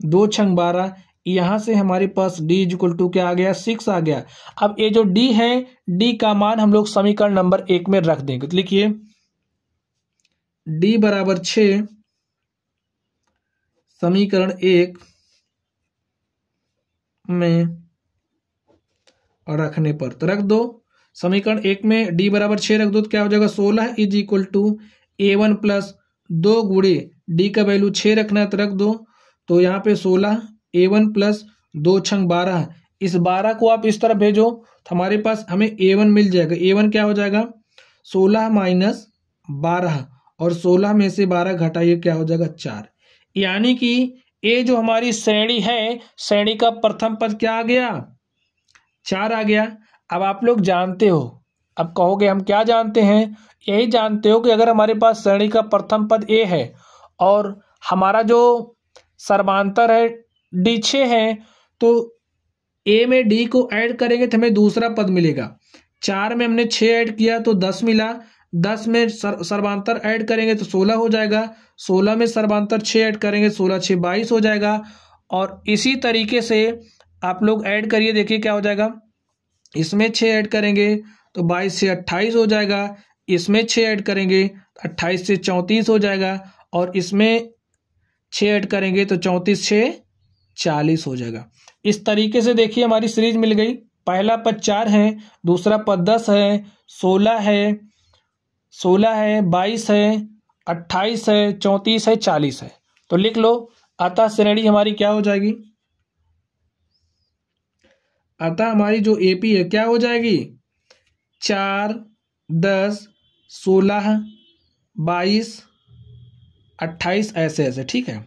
Speaker 1: 2 6 12, यहाँ से हमारे पास D = क्या आ गया, 6 आ गया। अब ये जो D है, D का मान हम लोग समीकरण नंबर 1 में रख देंगे, तो लिखिए D = 6 समीकरण 1 में रखने पर, तो रख दो समीकरण 1 में D = 6 रख दो, तो क्या हो जाएगा, 16 = A1 + 2 गुणे D का वैल्यू 6 रखना है, तो रख दो, तो यहाँ पे 16 A1 + 2 6 12, इस 12 को आप इस तरफ भेजो तो हमारे पास हमें A1 मिल जाएगा। A1 क्या हो जाएगा, 16 - 12, और 16 में से 12 घटाइए क्या हो जाएगा, 4, यानी कि ये जो हमारी श्रेणी है, श्रेणी का प्रथम पद क्या आ गया, 4 आ गया। अब आप लोग जानते हो, अब कहोगे हम क्या जानते हैं, यही जानते हो कि अगर हमारे पास श्रेणी का प्रथम पद A है और हमारा जो सर्वांतर है D6 है, तो A में D को ऐड करेंगे तो हमें दूसरा पद मिलेगा। 4 में हमने 6 ऐड किया तो 10 मिला, 10 में सर्वांतर ऐड करेंगे तो 16 हो जाएगा, 16 में सर्वांतर 6 ऐड करेंगे, 16 6 22 हो जाएगा, और इसी तरीके से आप लोग ऐड करिए, देखिए क्या हो जाएगा, इसमें 6 ऐड करेंगे तो 22 से 28 हो जाएगा, इसमें 6 ऐड करेंगे 28 से 34 हो जाएगा, और इसमें 6 ऐड करेंगे तो 34 से 40 हो जाएगा। इस तरीके से देखिए हमारी सीरीज मिल गई। पहला पद 4 है, दूसरा पद 10 है, 16 है, 22 है, 28 है, 34 है, 40 है, तो लिख लो। अतः श्रेणी हमारी क्या हो जाएगी, अतः हमारी जो AP है क्या हो जाएगी, 4 10 16 22 28 ऐसे ऐसे, ठीक है।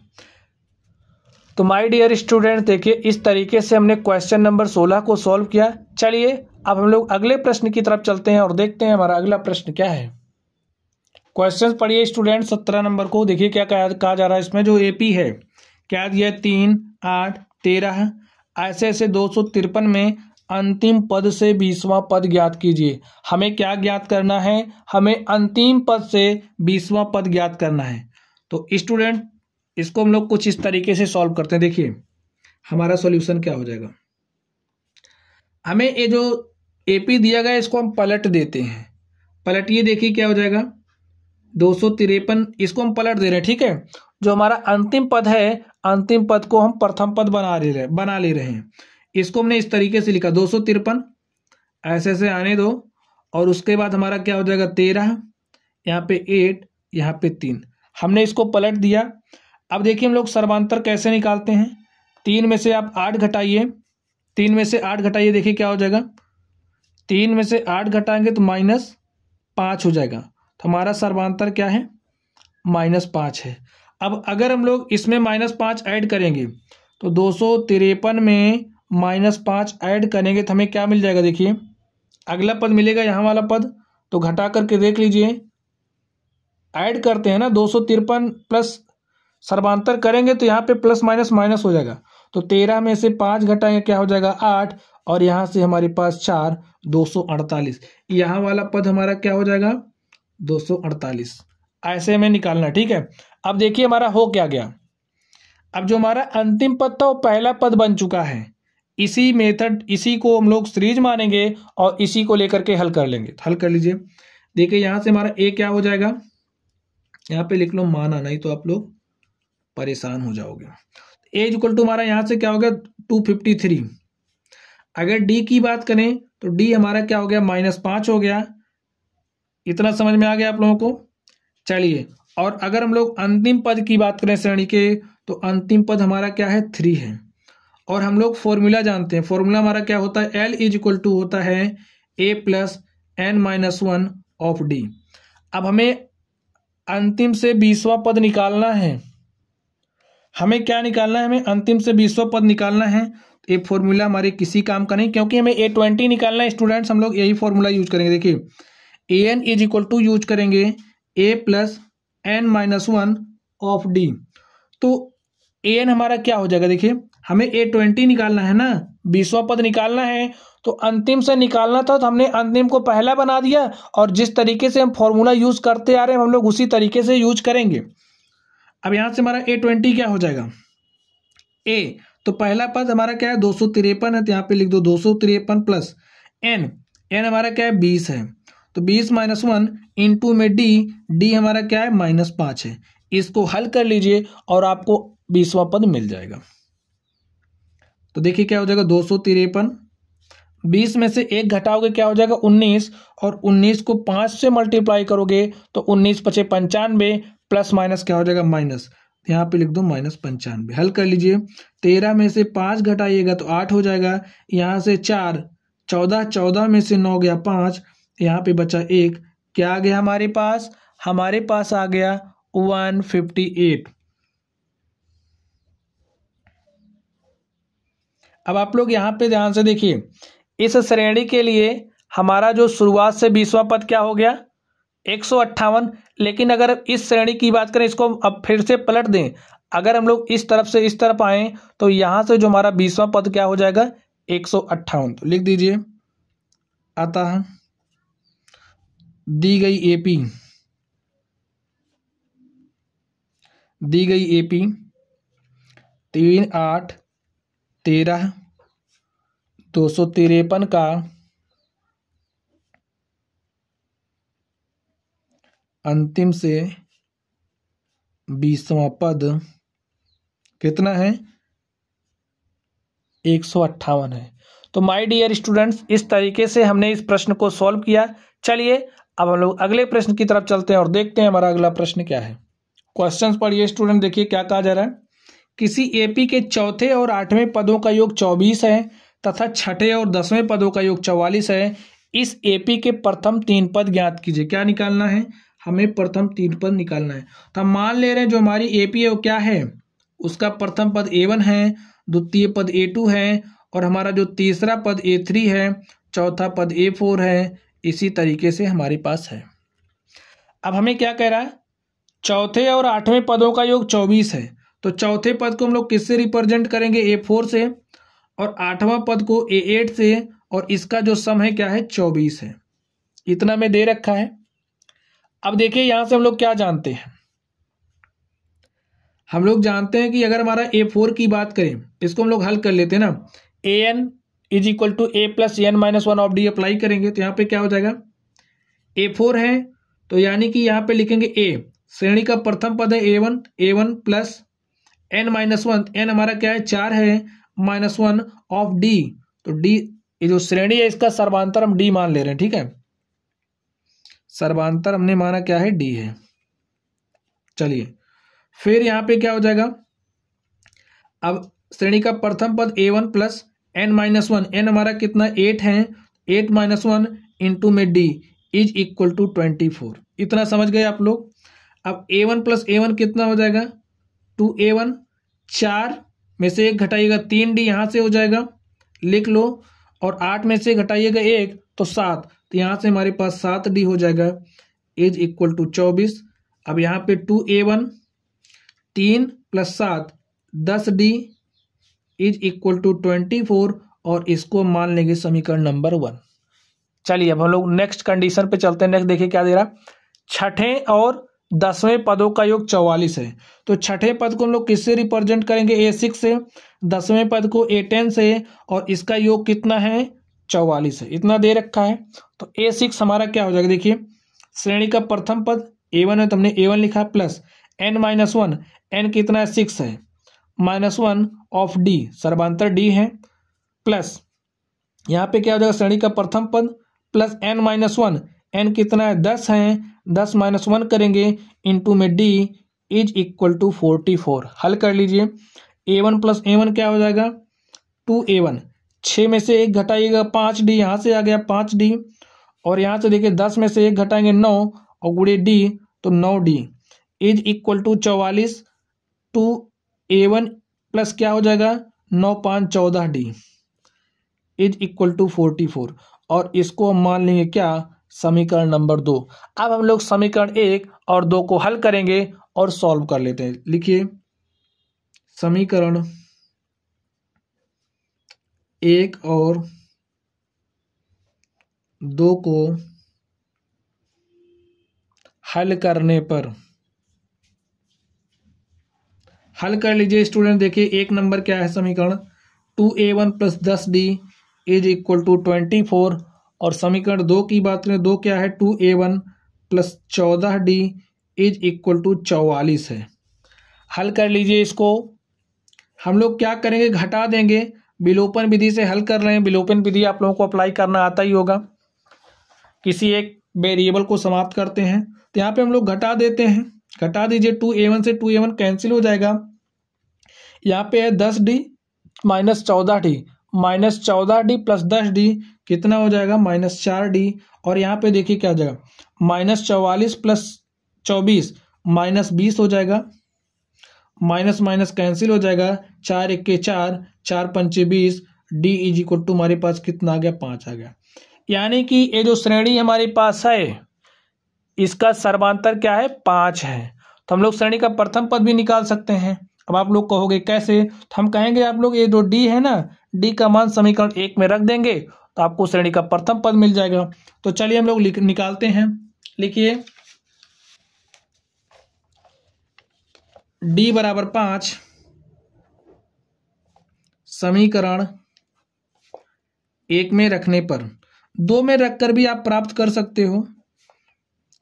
Speaker 1: तो माय डियर स्टूडेंट, देखिए इस तरीके से हमने क्वेश्चन नंबर 16 को सॉल्व किया। चलिए अब हम लोग अगले प्रश्न की तरफ चलते हैं और देखते हैं हमारा अगला प्रश्न क्या है। क्वेश्चन पढ़िए स्टूडेंट 17 नंबर को। देखिए क्या कहा जा रहा है इसमें, जो AP है क्या दिया है, 3 8 13 ऐसे ऐसे 253 में अंतिम पद से 20वां पद ज्ञात कीजिए। हमें क्या ज्ञात करना है? हमें अंतिम पद से 20वां पद ज्ञात करना है। तो स्टूडेंट इसको हम लोग कुछ इस तरीके से सॉल्व करते हैं। देखिए हमारा सॉल्यूशन क्या हो जाएगा। हमें ये जो एपी दिया गया इसको हम पलट देते हैं। पलटिए, देखिए क्या हो जाएगा 253, इसको हम पलट दे रहे हैं। ठीक है, जो हमारा अंतिम पद है, अंतिम पद को हम प्रथम पद बना ले रहे हैं। इसको हमने इस तरीके से लिखा 253, ऐसे से आने दो, और उसके बाद हमारा क्या हो जाएगा 13, यहाँ पे 8, यहाँ पे 3। हमने इसको पलट दिया। अब देखिए हम लोग सर्वांतर कैसे निकालते हैं। 3 में से आप 8 घटाइए, 3 में से 8 घटाइए, देखिए क्या हो जाएगा 3 में से 8 घटाएंगे तो -5 हो जाएगा। तो हमारा सर्वांतर क्या है -5 है। अब अगर हम लोग इसमें -5 ऐड करेंगे तो 253 में -5 ऐड करेंगे तो हमें क्या मिल जाएगा। देखिए अगला पद मिलेगा यहाँ वाला पद, तो घटा करके देख लीजिए, ऐड करते हैं ना 253 प्लस सर्वांतर करेंगे तो यहाँ पे प्लस माइनस माइनस हो जाएगा। तो 13 में से 5 घटाएंगे क्या हो जाएगा 8, और यहाँ से हमारे पास 4, 248। यहाँ वाला पद हमारा क्या हो जाएगा 248। ऐसे हमें निकालना, ठीक है। अब देखिए हमारा हो क्या गया। अब जो हमारा अंतिम पद था वो पहला पद बन चुका है। इसी मेथड, इसी को हम लोग सीरीज मानेंगे और इसी को लेकर के हल कर लेंगे। हल कर लीजिए, देखिए यहाँ से हमारा ए क्या हो जाएगा, यहाँ पे लिख लो माना, नहीं तो आप लोग परेशान हो जाओगे। ए इक्वल टू हमारा यहाँ से क्या हो गया 253। अगर डी की बात करें तो डी हमारा क्या हो गया -5 हो गया। इतना समझ में आ गया आप लोगों को। चलिए, और अगर हम लोग अंतिम पद की बात करें श्रेणी के, तो अंतिम पद हमारा क्या है 3 है। और हम लोग फॉर्मूला जानते हैं, फॉर्मूला हमारा क्या होता है L इज इक्वल टू होता है A + n-1 ऑफ डी। अब हमें अंतिम से 20वां पद निकालना है। हमें क्या निकालना है, हमें अंतिम से 20वां पद निकालना है। ये फॉर्मूला हमारे किसी काम का नहीं, क्योंकि हमें A20 निकालना है स्टूडेंट्स। हम लोग यही फॉर्मूला यूज करेंगे। देखिए AN is equal to use करेंगे A + n-1 ऑफ डी। तो AN हमारा क्या हो जाएगा, देखिए हमें A20 निकालना है ना, 20वां पद निकालना है, तो अंतिम से निकालना था तो हमने अंतिम को पहला बना दिया, और जिस तरीके से हम फॉर्मूला यूज करते आ रहे हैं हम लोग उसी तरीके से यूज करेंगे। अब यहाँ से हमारा A20 क्या हो जाएगा A, तो पहला पद हमारा क्या है 253 है, तो यहाँ पे लिख दो 253 प्लस n, n हमारा क्या है 20 है, तो 20 - 1 इंटू में डी हमारा क्या है -5 है। इसको हल कर लीजिए और आपको 20वां पद मिल जाएगा। तो देखिए क्या हो जाएगा 253, 20 में से 1 घटाओगे क्या हो जाएगा 19, और 19 को 5 से मल्टीप्लाई करोगे तो 19 × 5 = 95, प्लस माइनस क्या हो जाएगा माइनस, यहाँ पे लिख दो -95। हल कर लीजिए, 13 में से 5 घटाइएगा तो 8 हो जाएगा, यहाँ से 4, 14 में से 9 गया 5, यहाँ पे बचा 1, क्या आ गया हमारे पास, हमारे पास आ गया 158। अब आप लोग यहाँ पे ध्यान से देखिए, इस श्रेणी के लिए हमारा जो शुरुआत से 20वां पद क्या हो गया 158। लेकिन अगर इस श्रेणी की बात करें, इसको अब फिर से पलट दें, अगर हम लोग इस तरफ से इस तरफ आए तो यहाँ से जो हमारा 20वां पद क्या हो जाएगा 158। तो लिख दीजिए, अतः दी गई एपी 3, 8, 13, 253 का अंतिम से 20वां पद कितना है 158 है। तो माय डियर स्टूडेंट्स, इस तरीके से हमने इस प्रश्न को सॉल्व किया। चलिए अब हम लोग अगले प्रश्न की तरफ चलते हैं और देखते हैं हमारा अगला प्रश्न क्या है। क्वेश्चंस पढ़िए स्टूडेंट, देखिए क्या कहा जा रहा है। किसी एपी के चौथे और 8वें पदों का योग 24 है तथा छठे और 10वें पदों का योग 44 है। इस एपी के प्रथम 3 पद ज्ञात कीजिए। क्या निकालना है, हमें प्रथम 3 पद निकालना है। तो हम मान ले रहे हैं जो हमारी एपी है वो क्या है, उसका प्रथम पद A1 है, द्वितीय पद A2 है, और हमारा जो तीसरा पद A3 है, चौथा पद A4 है। इसी तरीके से हमारे पास है। अब हमें क्या कह रहा है, चौथे और 8वें पदों का योग 24 है। तो चौथे पद को हम लोग किससे रिप्रेजेंट करेंगे, A4 से, और 8वां पद को A8 से, और इसका जो सम है क्या है 24 है। इतना में दे रखा है। अब देखिए यहां से हम लोग क्या जानते हैं, हम लोग जानते हैं कि अगर हमारा A4 की बात करें, इसको हम लोग हल कर लेते हैं ना, an is equal to a plus n minus one of D apply करेंगे तो यहाँ पे क्या हो जाएगा, A4 है तो यानी कि यहाँ पे लिखेंगे a, श्रेणी का प्रथम पद है a1 plus n minus one, n हमारा क्या है 4 है, माइनस वन ऑफ d, तो d ये जो श्रेणी है इसका सर्वांतर हम d मान ले रहे हैं, ठीक है, सर्वांतर हमने माना क्या है d है। चलिए फिर यहाँ पे क्या हो जाएगा, अब श्रेणी का प्रथम पद a1 plus n minus one, n हमारा कितना 8 है, 8 माइनस वन इंटू में d इज इक्वल टू 24। इतना समझ गए आप लोग। अब a1 प्लस a1 कितना हो जाएगा 2a1, 4 में से 1 घटाइएगा 3d यहाँ से हो जाएगा, लिख लो, और 8 में से घटाइएगा 1 तो 7, तो यहाँ से हमारे पास 7d हो जाएगा इज इक्वल टू 24। अब यहाँ पे 2a1 3 plus 7 10d is equal to 24, और इसको मान लेंगे समीकरण नंबर 1। चलिए अब हम लोग नेक्स्ट कंडीशन पे चलते हैं। नेक्स्ट देखिए क्या दे रहा, छठे और 10वें पदों का योग 44 है, तो छठे पद को हम लोग किससे रिप्रेजेंट करेंगे, A6 से, 10वें पद को A10 से, और इसका योग कितना है 44 है। इतना दे रखा है तो A6 हमारा क्या हो जाएगा, देखिए श्रेणी का प्रथम पद A1 है तो हमने A1 लिखा, plus n minus one, n कितना है 6 है, minus one of d, सर्वांतर d है, प्लस यहाँ पे क्या हो जाएगा श्रेणी का प्रथम पद plus n minus one, n कितना है 10 है, 10 माइनस वन करेंगे इंटू में d इज इक्वल टू 44। हल कर लीजिए, a1 प्लस a1 क्या हो जाएगा 2a1, 6 में से 1 घटाइएगा 5d, यहाँ से आ गया 5d, और यहाँ से देखिए 10 में से 1 घटाएंगे 9 और गुणे d तो 9d is equal to 44। 2a1 plus क्या हो जाएगा 9 5 14d इज इक्वल टू 44, और इसको हम मान लेंगे क्या समीकरण नंबर 2। अब हम लोग समीकरण 1 और 2 को हल करेंगे और सॉल्व कर लेते हैं। लिखिए समीकरण 1 और 2 को हल करने पर, हल कर लीजिए स्टूडेंट। देखिए 1 नंबर क्या है समीकरण 2a1 plus 10d is equal to 24, और समीकरण 2 की बात करें 2 क्या है 2a1 plus 14d is equal to 44 है। हल कर लीजिए इसको। हम लोग क्या करेंगे, घटा देंगे, विलोपन विधि से हल कर रहे हैं। विलोपन विधि आप लोगों को अप्लाई करना आता ही होगा। किसी एक वेरिएबल को समाप्त करते हैं तो यहाँ पे हम लोग घटा देते हैं, घटा दीजिए 2a1 से 2a1 कैंसिल हो जाएगा। यहाँ पे है 10d minus 14d, minus 14d plus 10d कितना हो जाएगा माइनस 4d, और यहाँ पे देखिए क्या हो जाएगा माइनस 44 प्लस 24 माइनस 20 हो जाएगा, माइनस माइनस कैंसिल हो जाएगा, 4 1 4, 4 5 20, d इज इक्वल टू हमारे पास कितना आ गया 5 आ गया। यानी कि ये जो श्रेणी हमारे पास है इसका सर्वांतर क्या है 5 है, तो हम लोग श्रेणी का प्रथम पद भी निकाल सकते हैं। अब आप लोग कहोगे कैसे, तो हम कहेंगे आप लोग ये जो d है ना, d का मान समीकरण 1 में रख देंगे तो आपको श्रेणी का प्रथम पद मिल जाएगा। तो चलिए हम लोग निकालते हैं। लिखिए d बराबर 5 समीकरण 1 में रखने पर, 2 में रखकर भी आप प्राप्त कर सकते हो,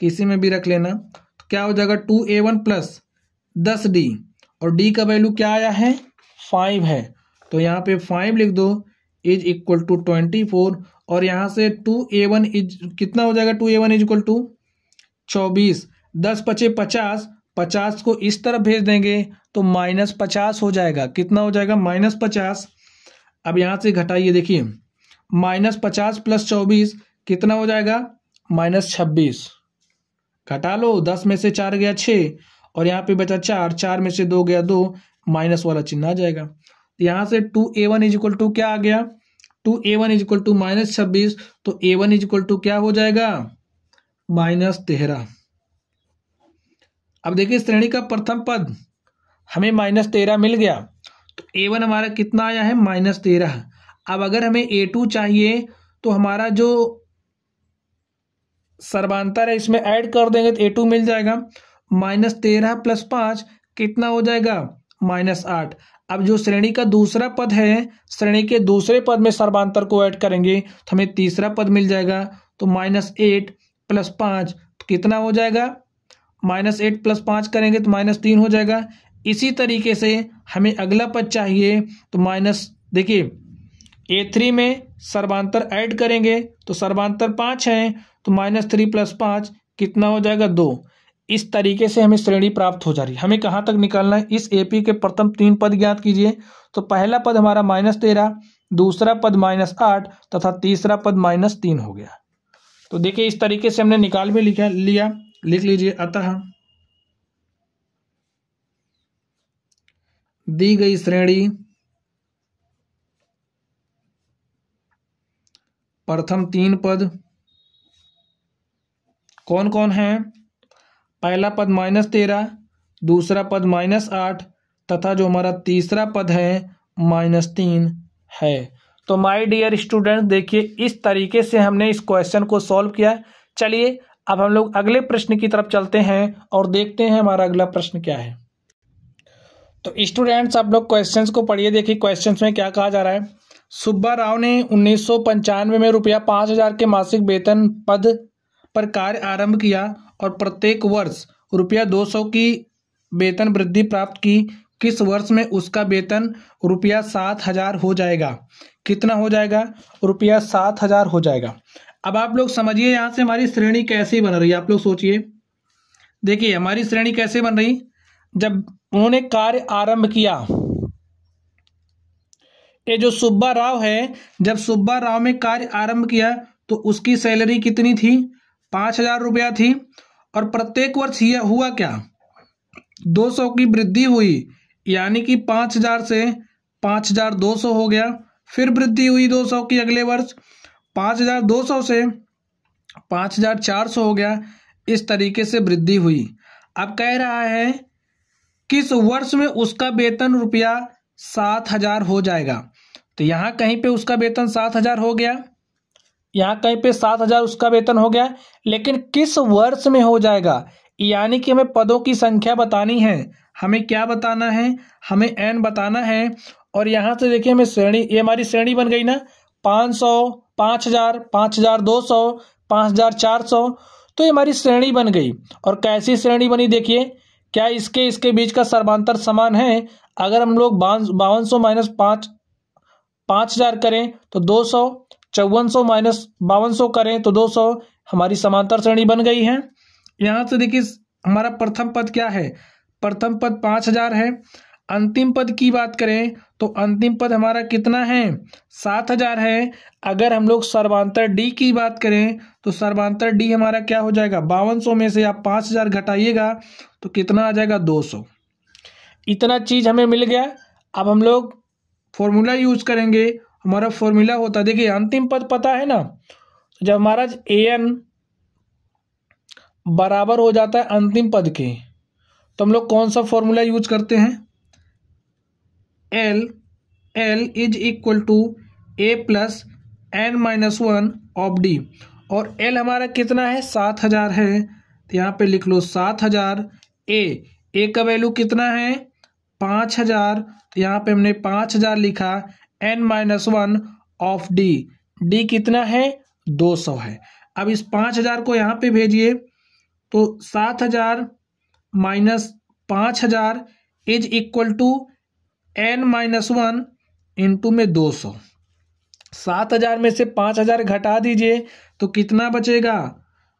Speaker 1: किसी में भी रख लेना। तो क्या हो जाएगा 2a1 प्लस 10d, और d का वैल्यू क्या आया है 5 है, तो यहाँ पे 5 लिख दो इज इक्वल टू 24, और यहाँ से 2a1 इज कितना हो जाएगा 2a1 इज इक्वल टू 24, 10 पचे 50, 50 को इस तरफ भेज देंगे तो माइनस 50 हो जाएगा। कितना हो जाएगा माइनस 50। अब यहाँ से घटाइए, देखिए माइनस 50 प्लस 24 कितना हो जाएगा माइनस 26, घटा लो, 10 में से 4 गया 6, और यहाँ पे बचा 4, 4 में से 2 गया 2, माइनस वाला चिन्ह आ जाएगा। यहाँ से 2a1 इज इक्वल टू क्या आ गया 2a1 is equal to minus 26, तो a1 इज इक्वल टू क्या हो जाएगा माइनस 13। अब देखिए श्रेणी का प्रथम पद हमें माइनस 13 मिल गया, तो A1 हमारा कितना आया है -13। अब अगर हमें A2 चाहिए तो हमारा जो सर्वांतर है इसमें ऐड कर देंगे तो A2 मिल जाएगा। -13 + 5 कितना हो जाएगा -8। अब जो श्रेणी का दूसरा पद है, श्रेणी के दूसरे पद में सर्वांतर को ऐड करेंगे तो हमें तीसरा पद मिल जाएगा। तो -8 + 5 तो कितना हो जाएगा, -8 + 5 करेंगे तो -3 हो जाएगा। इसी तरीके से हमें अगला पद चाहिए तो देखिए A3 में सर्वांतर ऐड करेंगे तो सर्वांतर 5 है तो -3 + 5 कितना हो जाएगा 2। इस तरीके से हमें श्रेणी प्राप्त हो जा रही है। हमें कहाँ तक निकालना है, इस AP के प्रथम 3 पद ज्ञात कीजिए। तो पहला पद हमारा -13, दूसरा पद -8 तथा तीसरा पद -3 हो गया। तो देखिए इस तरीके से हमने निकाल भी लिख लीजिए। अतः दी गई श्रेणी प्रथम 3 पद कौन कौन है, पहला पद -13, दूसरा पद -8 तथा जो हमारा तीसरा पद है -3 है। तो माय डियर स्टूडेंट देखिए इस तरीके से हमने इस क्वेश्चन को सॉल्व किया। चलिए अब हम लोग अगले प्रश्न की तरफ चलते हैं और देखते हैं हमारा अगला प्रश्न क्या है। तो स्टूडेंट्स आप लोग क्वेश्चंस को पढ़िए। देखिए क्वेश्चंस में क्या कहा जा रहा है। सुब्बा राव ने 1995 में ₹5000 के मासिक वेतन पद पर कार्य आरंभ किया और प्रत्येक वर्ष ₹200 की वेतन वृद्धि प्राप्त की। किस वर्ष में उसका वेतन ₹7000 हो जाएगा। कितना हो जाएगा, ₹7000 हो जाएगा। अब आप लोग समझिए यहाँ से हमारी श्रेणी कैसे बन रही है। आप लोग सोचिए, देखिए हमारी श्रेणी कैसे बन रही, जब उन्होंने कार्य आरंभ किया, ये जो सुब्बा राव है, जब सुब्बा राव में कार्य आरंभ किया तो उसकी सैलरी कितनी थी, 5000 रुपया थी। और प्रत्येक वर्ष यह हुआ क्या, 200 की वृद्धि हुई, यानी कि 5000 से 5200 हो गया। फिर वृद्धि हुई 200 की अगले वर्ष, 5200 से 5400 हो गया। इस तरीके से वृद्धि हुई। अब कह रहा है किस वर्ष में उसका वेतन ₹7000 हो जाएगा। तो यहाँ कहीं पे उसका वेतन 7000 हो गया, यहाँ कहीं पे 7000 उसका वेतन हो गया, लेकिन किस वर्ष में हो जाएगा, यानी कि हमें पदों की संख्या बतानी है। हमें क्या बताना है, हमें n बताना है। और यहाँ से देखिए हमें श्रेणी, ये हमारी श्रेणी बन गई ना, 500, 5000, 5200, 5400। तो ये हमारी श्रेणी बन गई। और कैसी श्रेणी बनी देखिए, क्या इसके बीच का सर्वांतर समान है। अगर हम लोग 5200 माइनस 5000 करें तो 200, 5400 माइनस 5200 करें तो 200, हमारी समांतर श्रेणी बन गई है। यहाँ से देखिए हमारा प्रथम पद क्या है, प्रथम पद 5000 है। अंतिम पद की बात करें तो अंतिम पद हमारा कितना है, 7000 है। अगर हम लोग सर्वांतर डी की बात करें तो सर्वांतर डी हमारा क्या हो जाएगा, 5200 में से आप 5000 घटाइएगा तो कितना आ जाएगा, 200। इतना चीज हमें मिल गया। अब हम लोग फॉर्मूला यूज करेंगे। हमारा फॉर्मूला होता है, देखिए अंतिम पद पता है ना, जब हमारा an बराबर हो जाता है अंतिम पद के, तो हम लोग कौन सा फॉर्मूला यूज करते हैं, L is equal to A plus n-1 of D। और L हमारा कितना है, 7000 है। तो यहाँ पे लिख लो 7000। A का वैल्यू कितना है, 5000। तो यहाँ पे हमने 5000 लिखा, n-1 ऑफ D कितना है, 200 है। अब इस 5000 को यहाँ पे भेजिए तो 7000 minus 5000 is equal to n-1 into में 200। 7000 में से 5000 घटा दीजिए तो कितना बचेगा,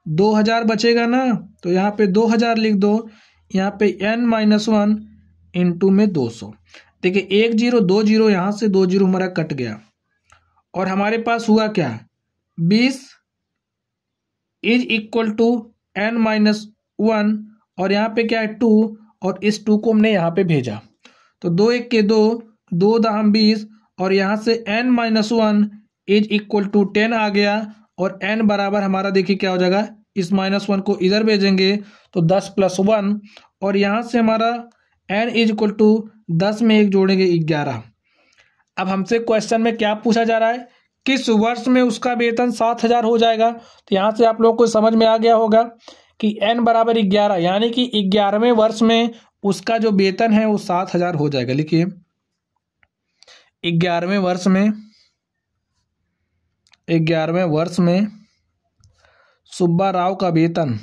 Speaker 1: 2000 बचेगा ना। तो यहाँ पे 2000 लिख दो, यहाँ पे n-1 इंटू में 200। देखिए 1 0 2 0, यहाँ से 2 0 हमारा कट गया और हमारे पास हुआ क्या, 20 इज इक्वल टू n-1 और यहाँ पे क्या है 2, और इस 2 को हमने यहाँ पे भेजा तो 2 1 के 2, 2 दाम 20 और यहाँ से n-1 इज इक्वल टू 10 आ गया। और n बराबर हमारा देखिए क्या हो जाएगा, इस -1 को इधर भेजेंगे तो 10 + 1 और यहाँ से हमारा n इज इक्वल टू 10 में 1 जोड़ेंगे 11। अब हमसे क्वेश्चन में क्या पूछा जा रहा है, किस वर्ष में उसका वेतन 7,000 हो जाएगा। तो यहाँ से आप लोग को समझ में आ गया होगा कि n बराबर 11, यानी कि 11वें वर्ष में उसका जो वेतन है वो 7,000 हो जाएगा। लिखिए 11वें वर्ष में सुब्बा राव का वेतन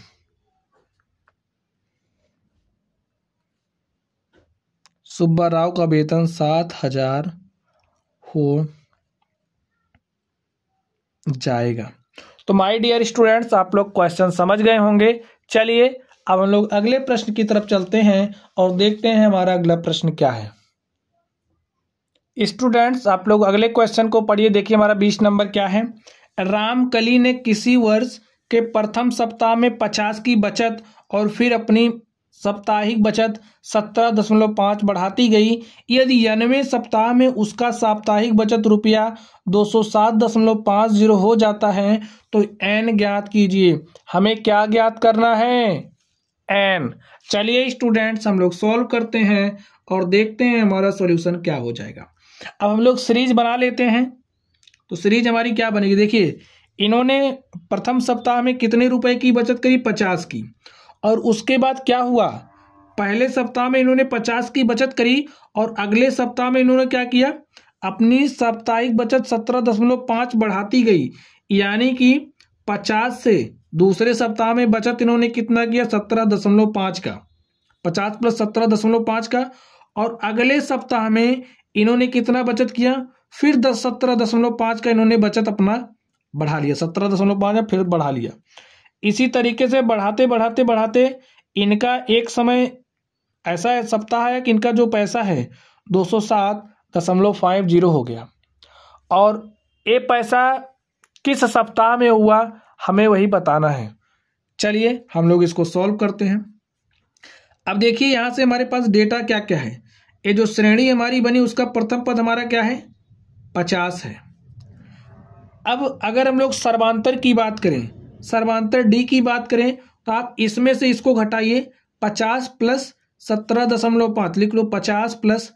Speaker 1: 7,000 हो जाएगा। तो माय डियर स्टूडेंट्स, आप लोग क्वेश्चन समझ गए होंगे। चलिए अब हम लोग अगले प्रश्न की तरफ चलते हैं और देखते हैं हमारा अगला प्रश्न क्या है। स्टूडेंट्स आप लोग अगले क्वेश्चन को पढ़िए। देखिए हमारा 20 नंबर क्या है। रामकली ने किसी वर्ष के प्रथम सप्ताह में 50 की बचत और फिर अपनी साप्ताहिक बचत 17.5 बढ़ाती गई। यदि 90वें सप्ताह में उसका साप्ताहिक बचत रुपया 207.50 हो जाता है तो n ज्ञात कीजिए। हमें क्या ज्ञात करना है, n। चलिए स्टूडेंट्स हम लोग सॉल्व करते हैं और देखते हैं हमारा सॉल्यूशन क्या हो जाएगा। अब हम लोग सीरीज बना लेते हैं। तो सीरीज हमारी क्या बनेगी, देखिए इन्होंने प्रथम सप्ताह में कितने रुपए की बचत करी, 50 की। और उसके बाद क्या हुआ, पहले सप्ताह में इन्होंने 50 की बचत करी और अगले सप्ताह में इन्होंने क्या किया, अपनी साप्ताहिक बचत 17.5 बढ़ाती गई। यानी कि 50 से दूसरे सप्ताह में बचत इन्होंने कितना किया, 17.5 का, 50 प्लस 17.5 का। और अगले सप्ताह में इन्होंने कितना बचत किया, फिर 17.5 का इन्होंने बचत अपना बढ़ा लिया, 17.5 फिर बढ़ा लिया। इसी तरीके से बढ़ाते बढ़ाते बढ़ाते इनका एक समय ऐसा सप्ताह है कि इनका जो पैसा है 207.50 हो गया। और ये पैसा किस सप्ताह में हुआ हमें वही बताना है। चलिए हम लोग इसको सॉल्व करते हैं। अब देखिए यहाँ से हमारे पास डेटा क्या क्या है। ये जो श्रेणी हमारी बनी उसका प्रथम पद हमारा क्या है, 50 है। अब अगर हम लोग सर्वांतर की बात करें, सर्वांतर डी की बात करें, तो आप इसमें से इसको घटाइए, 50 प्लस 17.5 लिख लो, 50 प्लस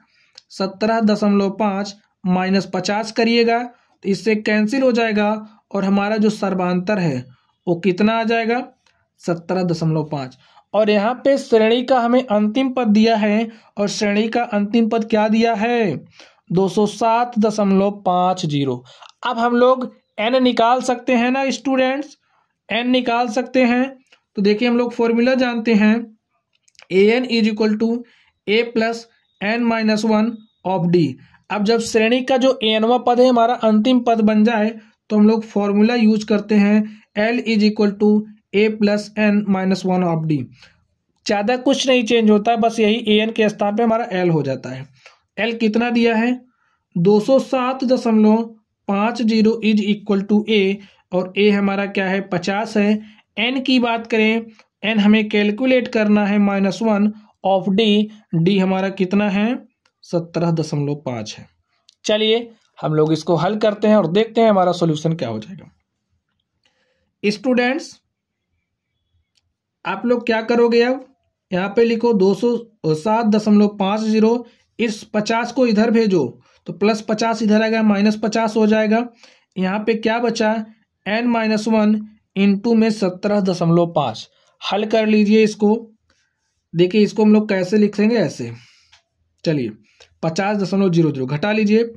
Speaker 1: 17.5 माइनस 50 करिएगा तो इससे कैंसिल हो जाएगा और हमारा जो सर्वांतर है वो कितना आ जाएगा, 17.5। और यहाँ पे श्रेणी का हमें अंतिम पद दिया है और श्रेणी का अंतिम पद क्या दिया है, 207.50। अब हम लोग n निकाल सकते हैं ना स्टूडेंट्स, n निकाल सकते हैं। तो देखिए हम लोग फॉर्मूला जानते हैं, an is equal to a plus n-1 of D. अब जब श्रेणी का जो nवां पद है हमारा अंतिम पद बन जाए तो हम लोग फॉर्मूला यूज करते हैं l is equal to a plus n-1 of D. ज़्यादा कुछ नहीं चेंज होता है, बस यही an के स्थान पे हमारा l हो जाता है। l कितना दिया है, 207.50 इज इक्वल टू a और a हमारा क्या है, 50 है। n की बात करें, n हमें कैलकुलेट करना है -1 ऑफ d, d हमारा कितना है, 17.5 है। चलिए हम लोग इसको हल करते हैं और देखते हैं हमारा सॉल्यूशन क्या हो जाएगा। स्टूडेंट्स आप लोग क्या करोगे, अब यहाँ पे लिखो 207.50, इस 50 को इधर भेजो तो प्लस 50 इधर आएगा, -50 हो जाएगा। यहाँ पे क्या बचा, n-1 इंटू में 17.5। हल कर लीजिए इसको। देखिए इसको हम लोग कैसे लिखेंगे, ऐसे चलिए 50.00 घटा लीजिए,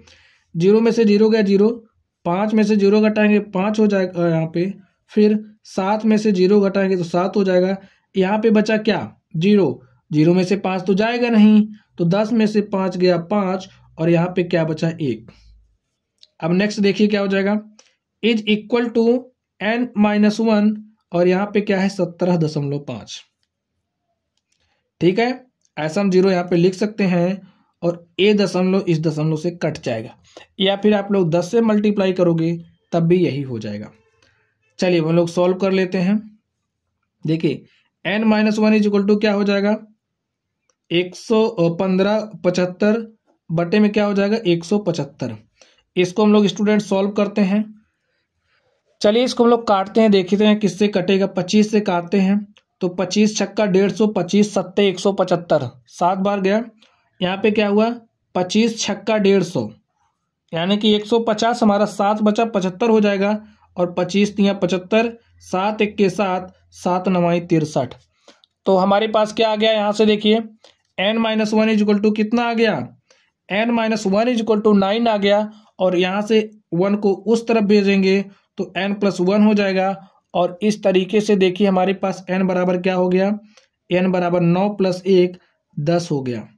Speaker 1: 0 में से 0 गया 0, 5 में से 0 घटाएंगे 5 हो जाएगा यहाँ पे, फिर 7 में से 0 घटाएंगे तो 7 हो जाएगा। यहाँ पे बचा क्या, 0, 0 में से 5 तो जाएगा नहीं, तो 10 में से 5 गया 5 और यहाँ पे क्या बचा, 1। अब नेक्स्ट देखिए क्या हो जाएगा, इज इक्वल टू n-1 और यहाँ पे क्या है, 17.5। ठीक है, ऐसा हम 0 यहाँ पे लिख सकते हैं और a दशमलव इस दशमलव से कट जाएगा, या फिर आप लोग 10 से मल्टीप्लाई करोगे तब भी यही हो जाएगा। चलिए हम लोग सॉल्व कर लेते हैं। देखिए n-1 इज इक्वल टू क्या हो जाएगा, 115.75 बटे में क्या हो जाएगा, 175। इसको हम लोग स्टूडेंट सॉल्व करते हैं। चलिए इसको हम लोग काटते हैं, देखते हैं किससे कटेगा, 25 से काटते हैं तो 25 छक्का 150, 25 सत्ते 175, 7 बार गया। यहाँ पे क्या हुआ, 25 छक्का 150, यानी कि 150 हमारा 7 बचा, 75 हो जाएगा। और 25 तिया 75, 7 एक के 7, 7 9 63। तो हमारे पास क्या आ गया, यहाँ से देखिए n-1 इक्वल टू कितना आ गया, n-1 इक्वल टू 9 आ गया। और यहाँ से 1 को उस तरफ भेजेंगे तो n+1 हो जाएगा। और इस तरीके से देखिए हमारे पास n बराबर क्या हो गया, n बराबर 9 + 1 10 हो गया।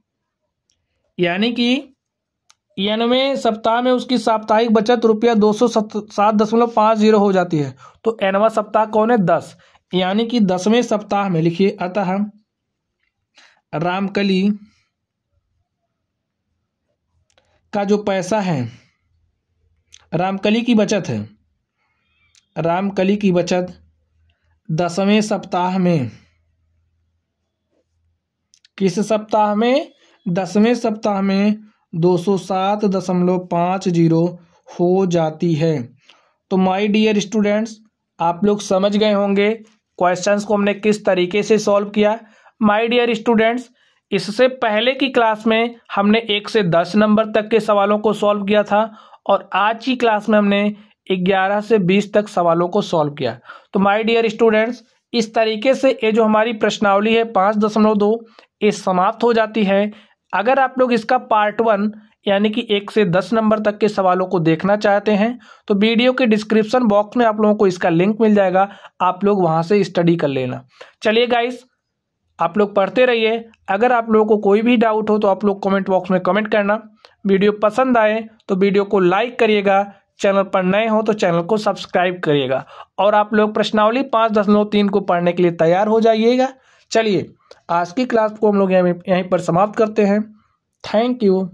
Speaker 1: यानी कि 91वें सप्ताह में उसकी साप्ताहिक बचत ₹207.50 हो जाती है। तो nवां सप्ताह कौन है, 10। यानी कि 10वें सप्ताह में लिखिए, अतः रामकली का जो पैसा है, रामकली की बचत है, रामकली की बचत 10वें सप्ताह में, किस सप्ताह में, 10वें सप्ताह में 207.50 हो जाती है। तो माय डियर स्टूडेंट्स, आप लोग समझ गए होंगे क्वेश्चंस को हमने किस तरीके से सॉल्व किया। माय डियर स्टूडेंट्स, इससे पहले की क्लास में हमने 1 से 10 नंबर तक के सवालों को सॉल्व किया था और आज की क्लास में हमने 11 से 20 तक सवालों को सॉल्व किया। तो माय डियर स्टूडेंट्स, इस तरीके से ये जो हमारी प्रश्नावली है 5.2 ये समाप्त हो जाती है। अगर आप लोग इसका पार्ट 1 यानी कि 1 से 10 नंबर तक के सवालों को देखना चाहते हैं तो वीडियो के डिस्क्रिप्शन बॉक्स में आप लोगों को इसका लिंक मिल जाएगा, आप लोग वहां से स्टडी कर लेना। चलिए गाइस, आप लोग पढ़ते रहिए। अगर आप लोगों को कोई भी डाउट हो तो आप लोग कमेंट बॉक्स में कमेंट करना। वीडियो पसंद आए तो वीडियो को लाइक करिएगा, चैनल पर नए हो तो चैनल को सब्सक्राइब करिएगा और आप लोग प्रश्नावली 5.3 को पढ़ने के लिए तैयार हो जाइएगा। चलिए आज की क्लास को हम लोग यहीं पर समाप्त करते हैं। Thank you.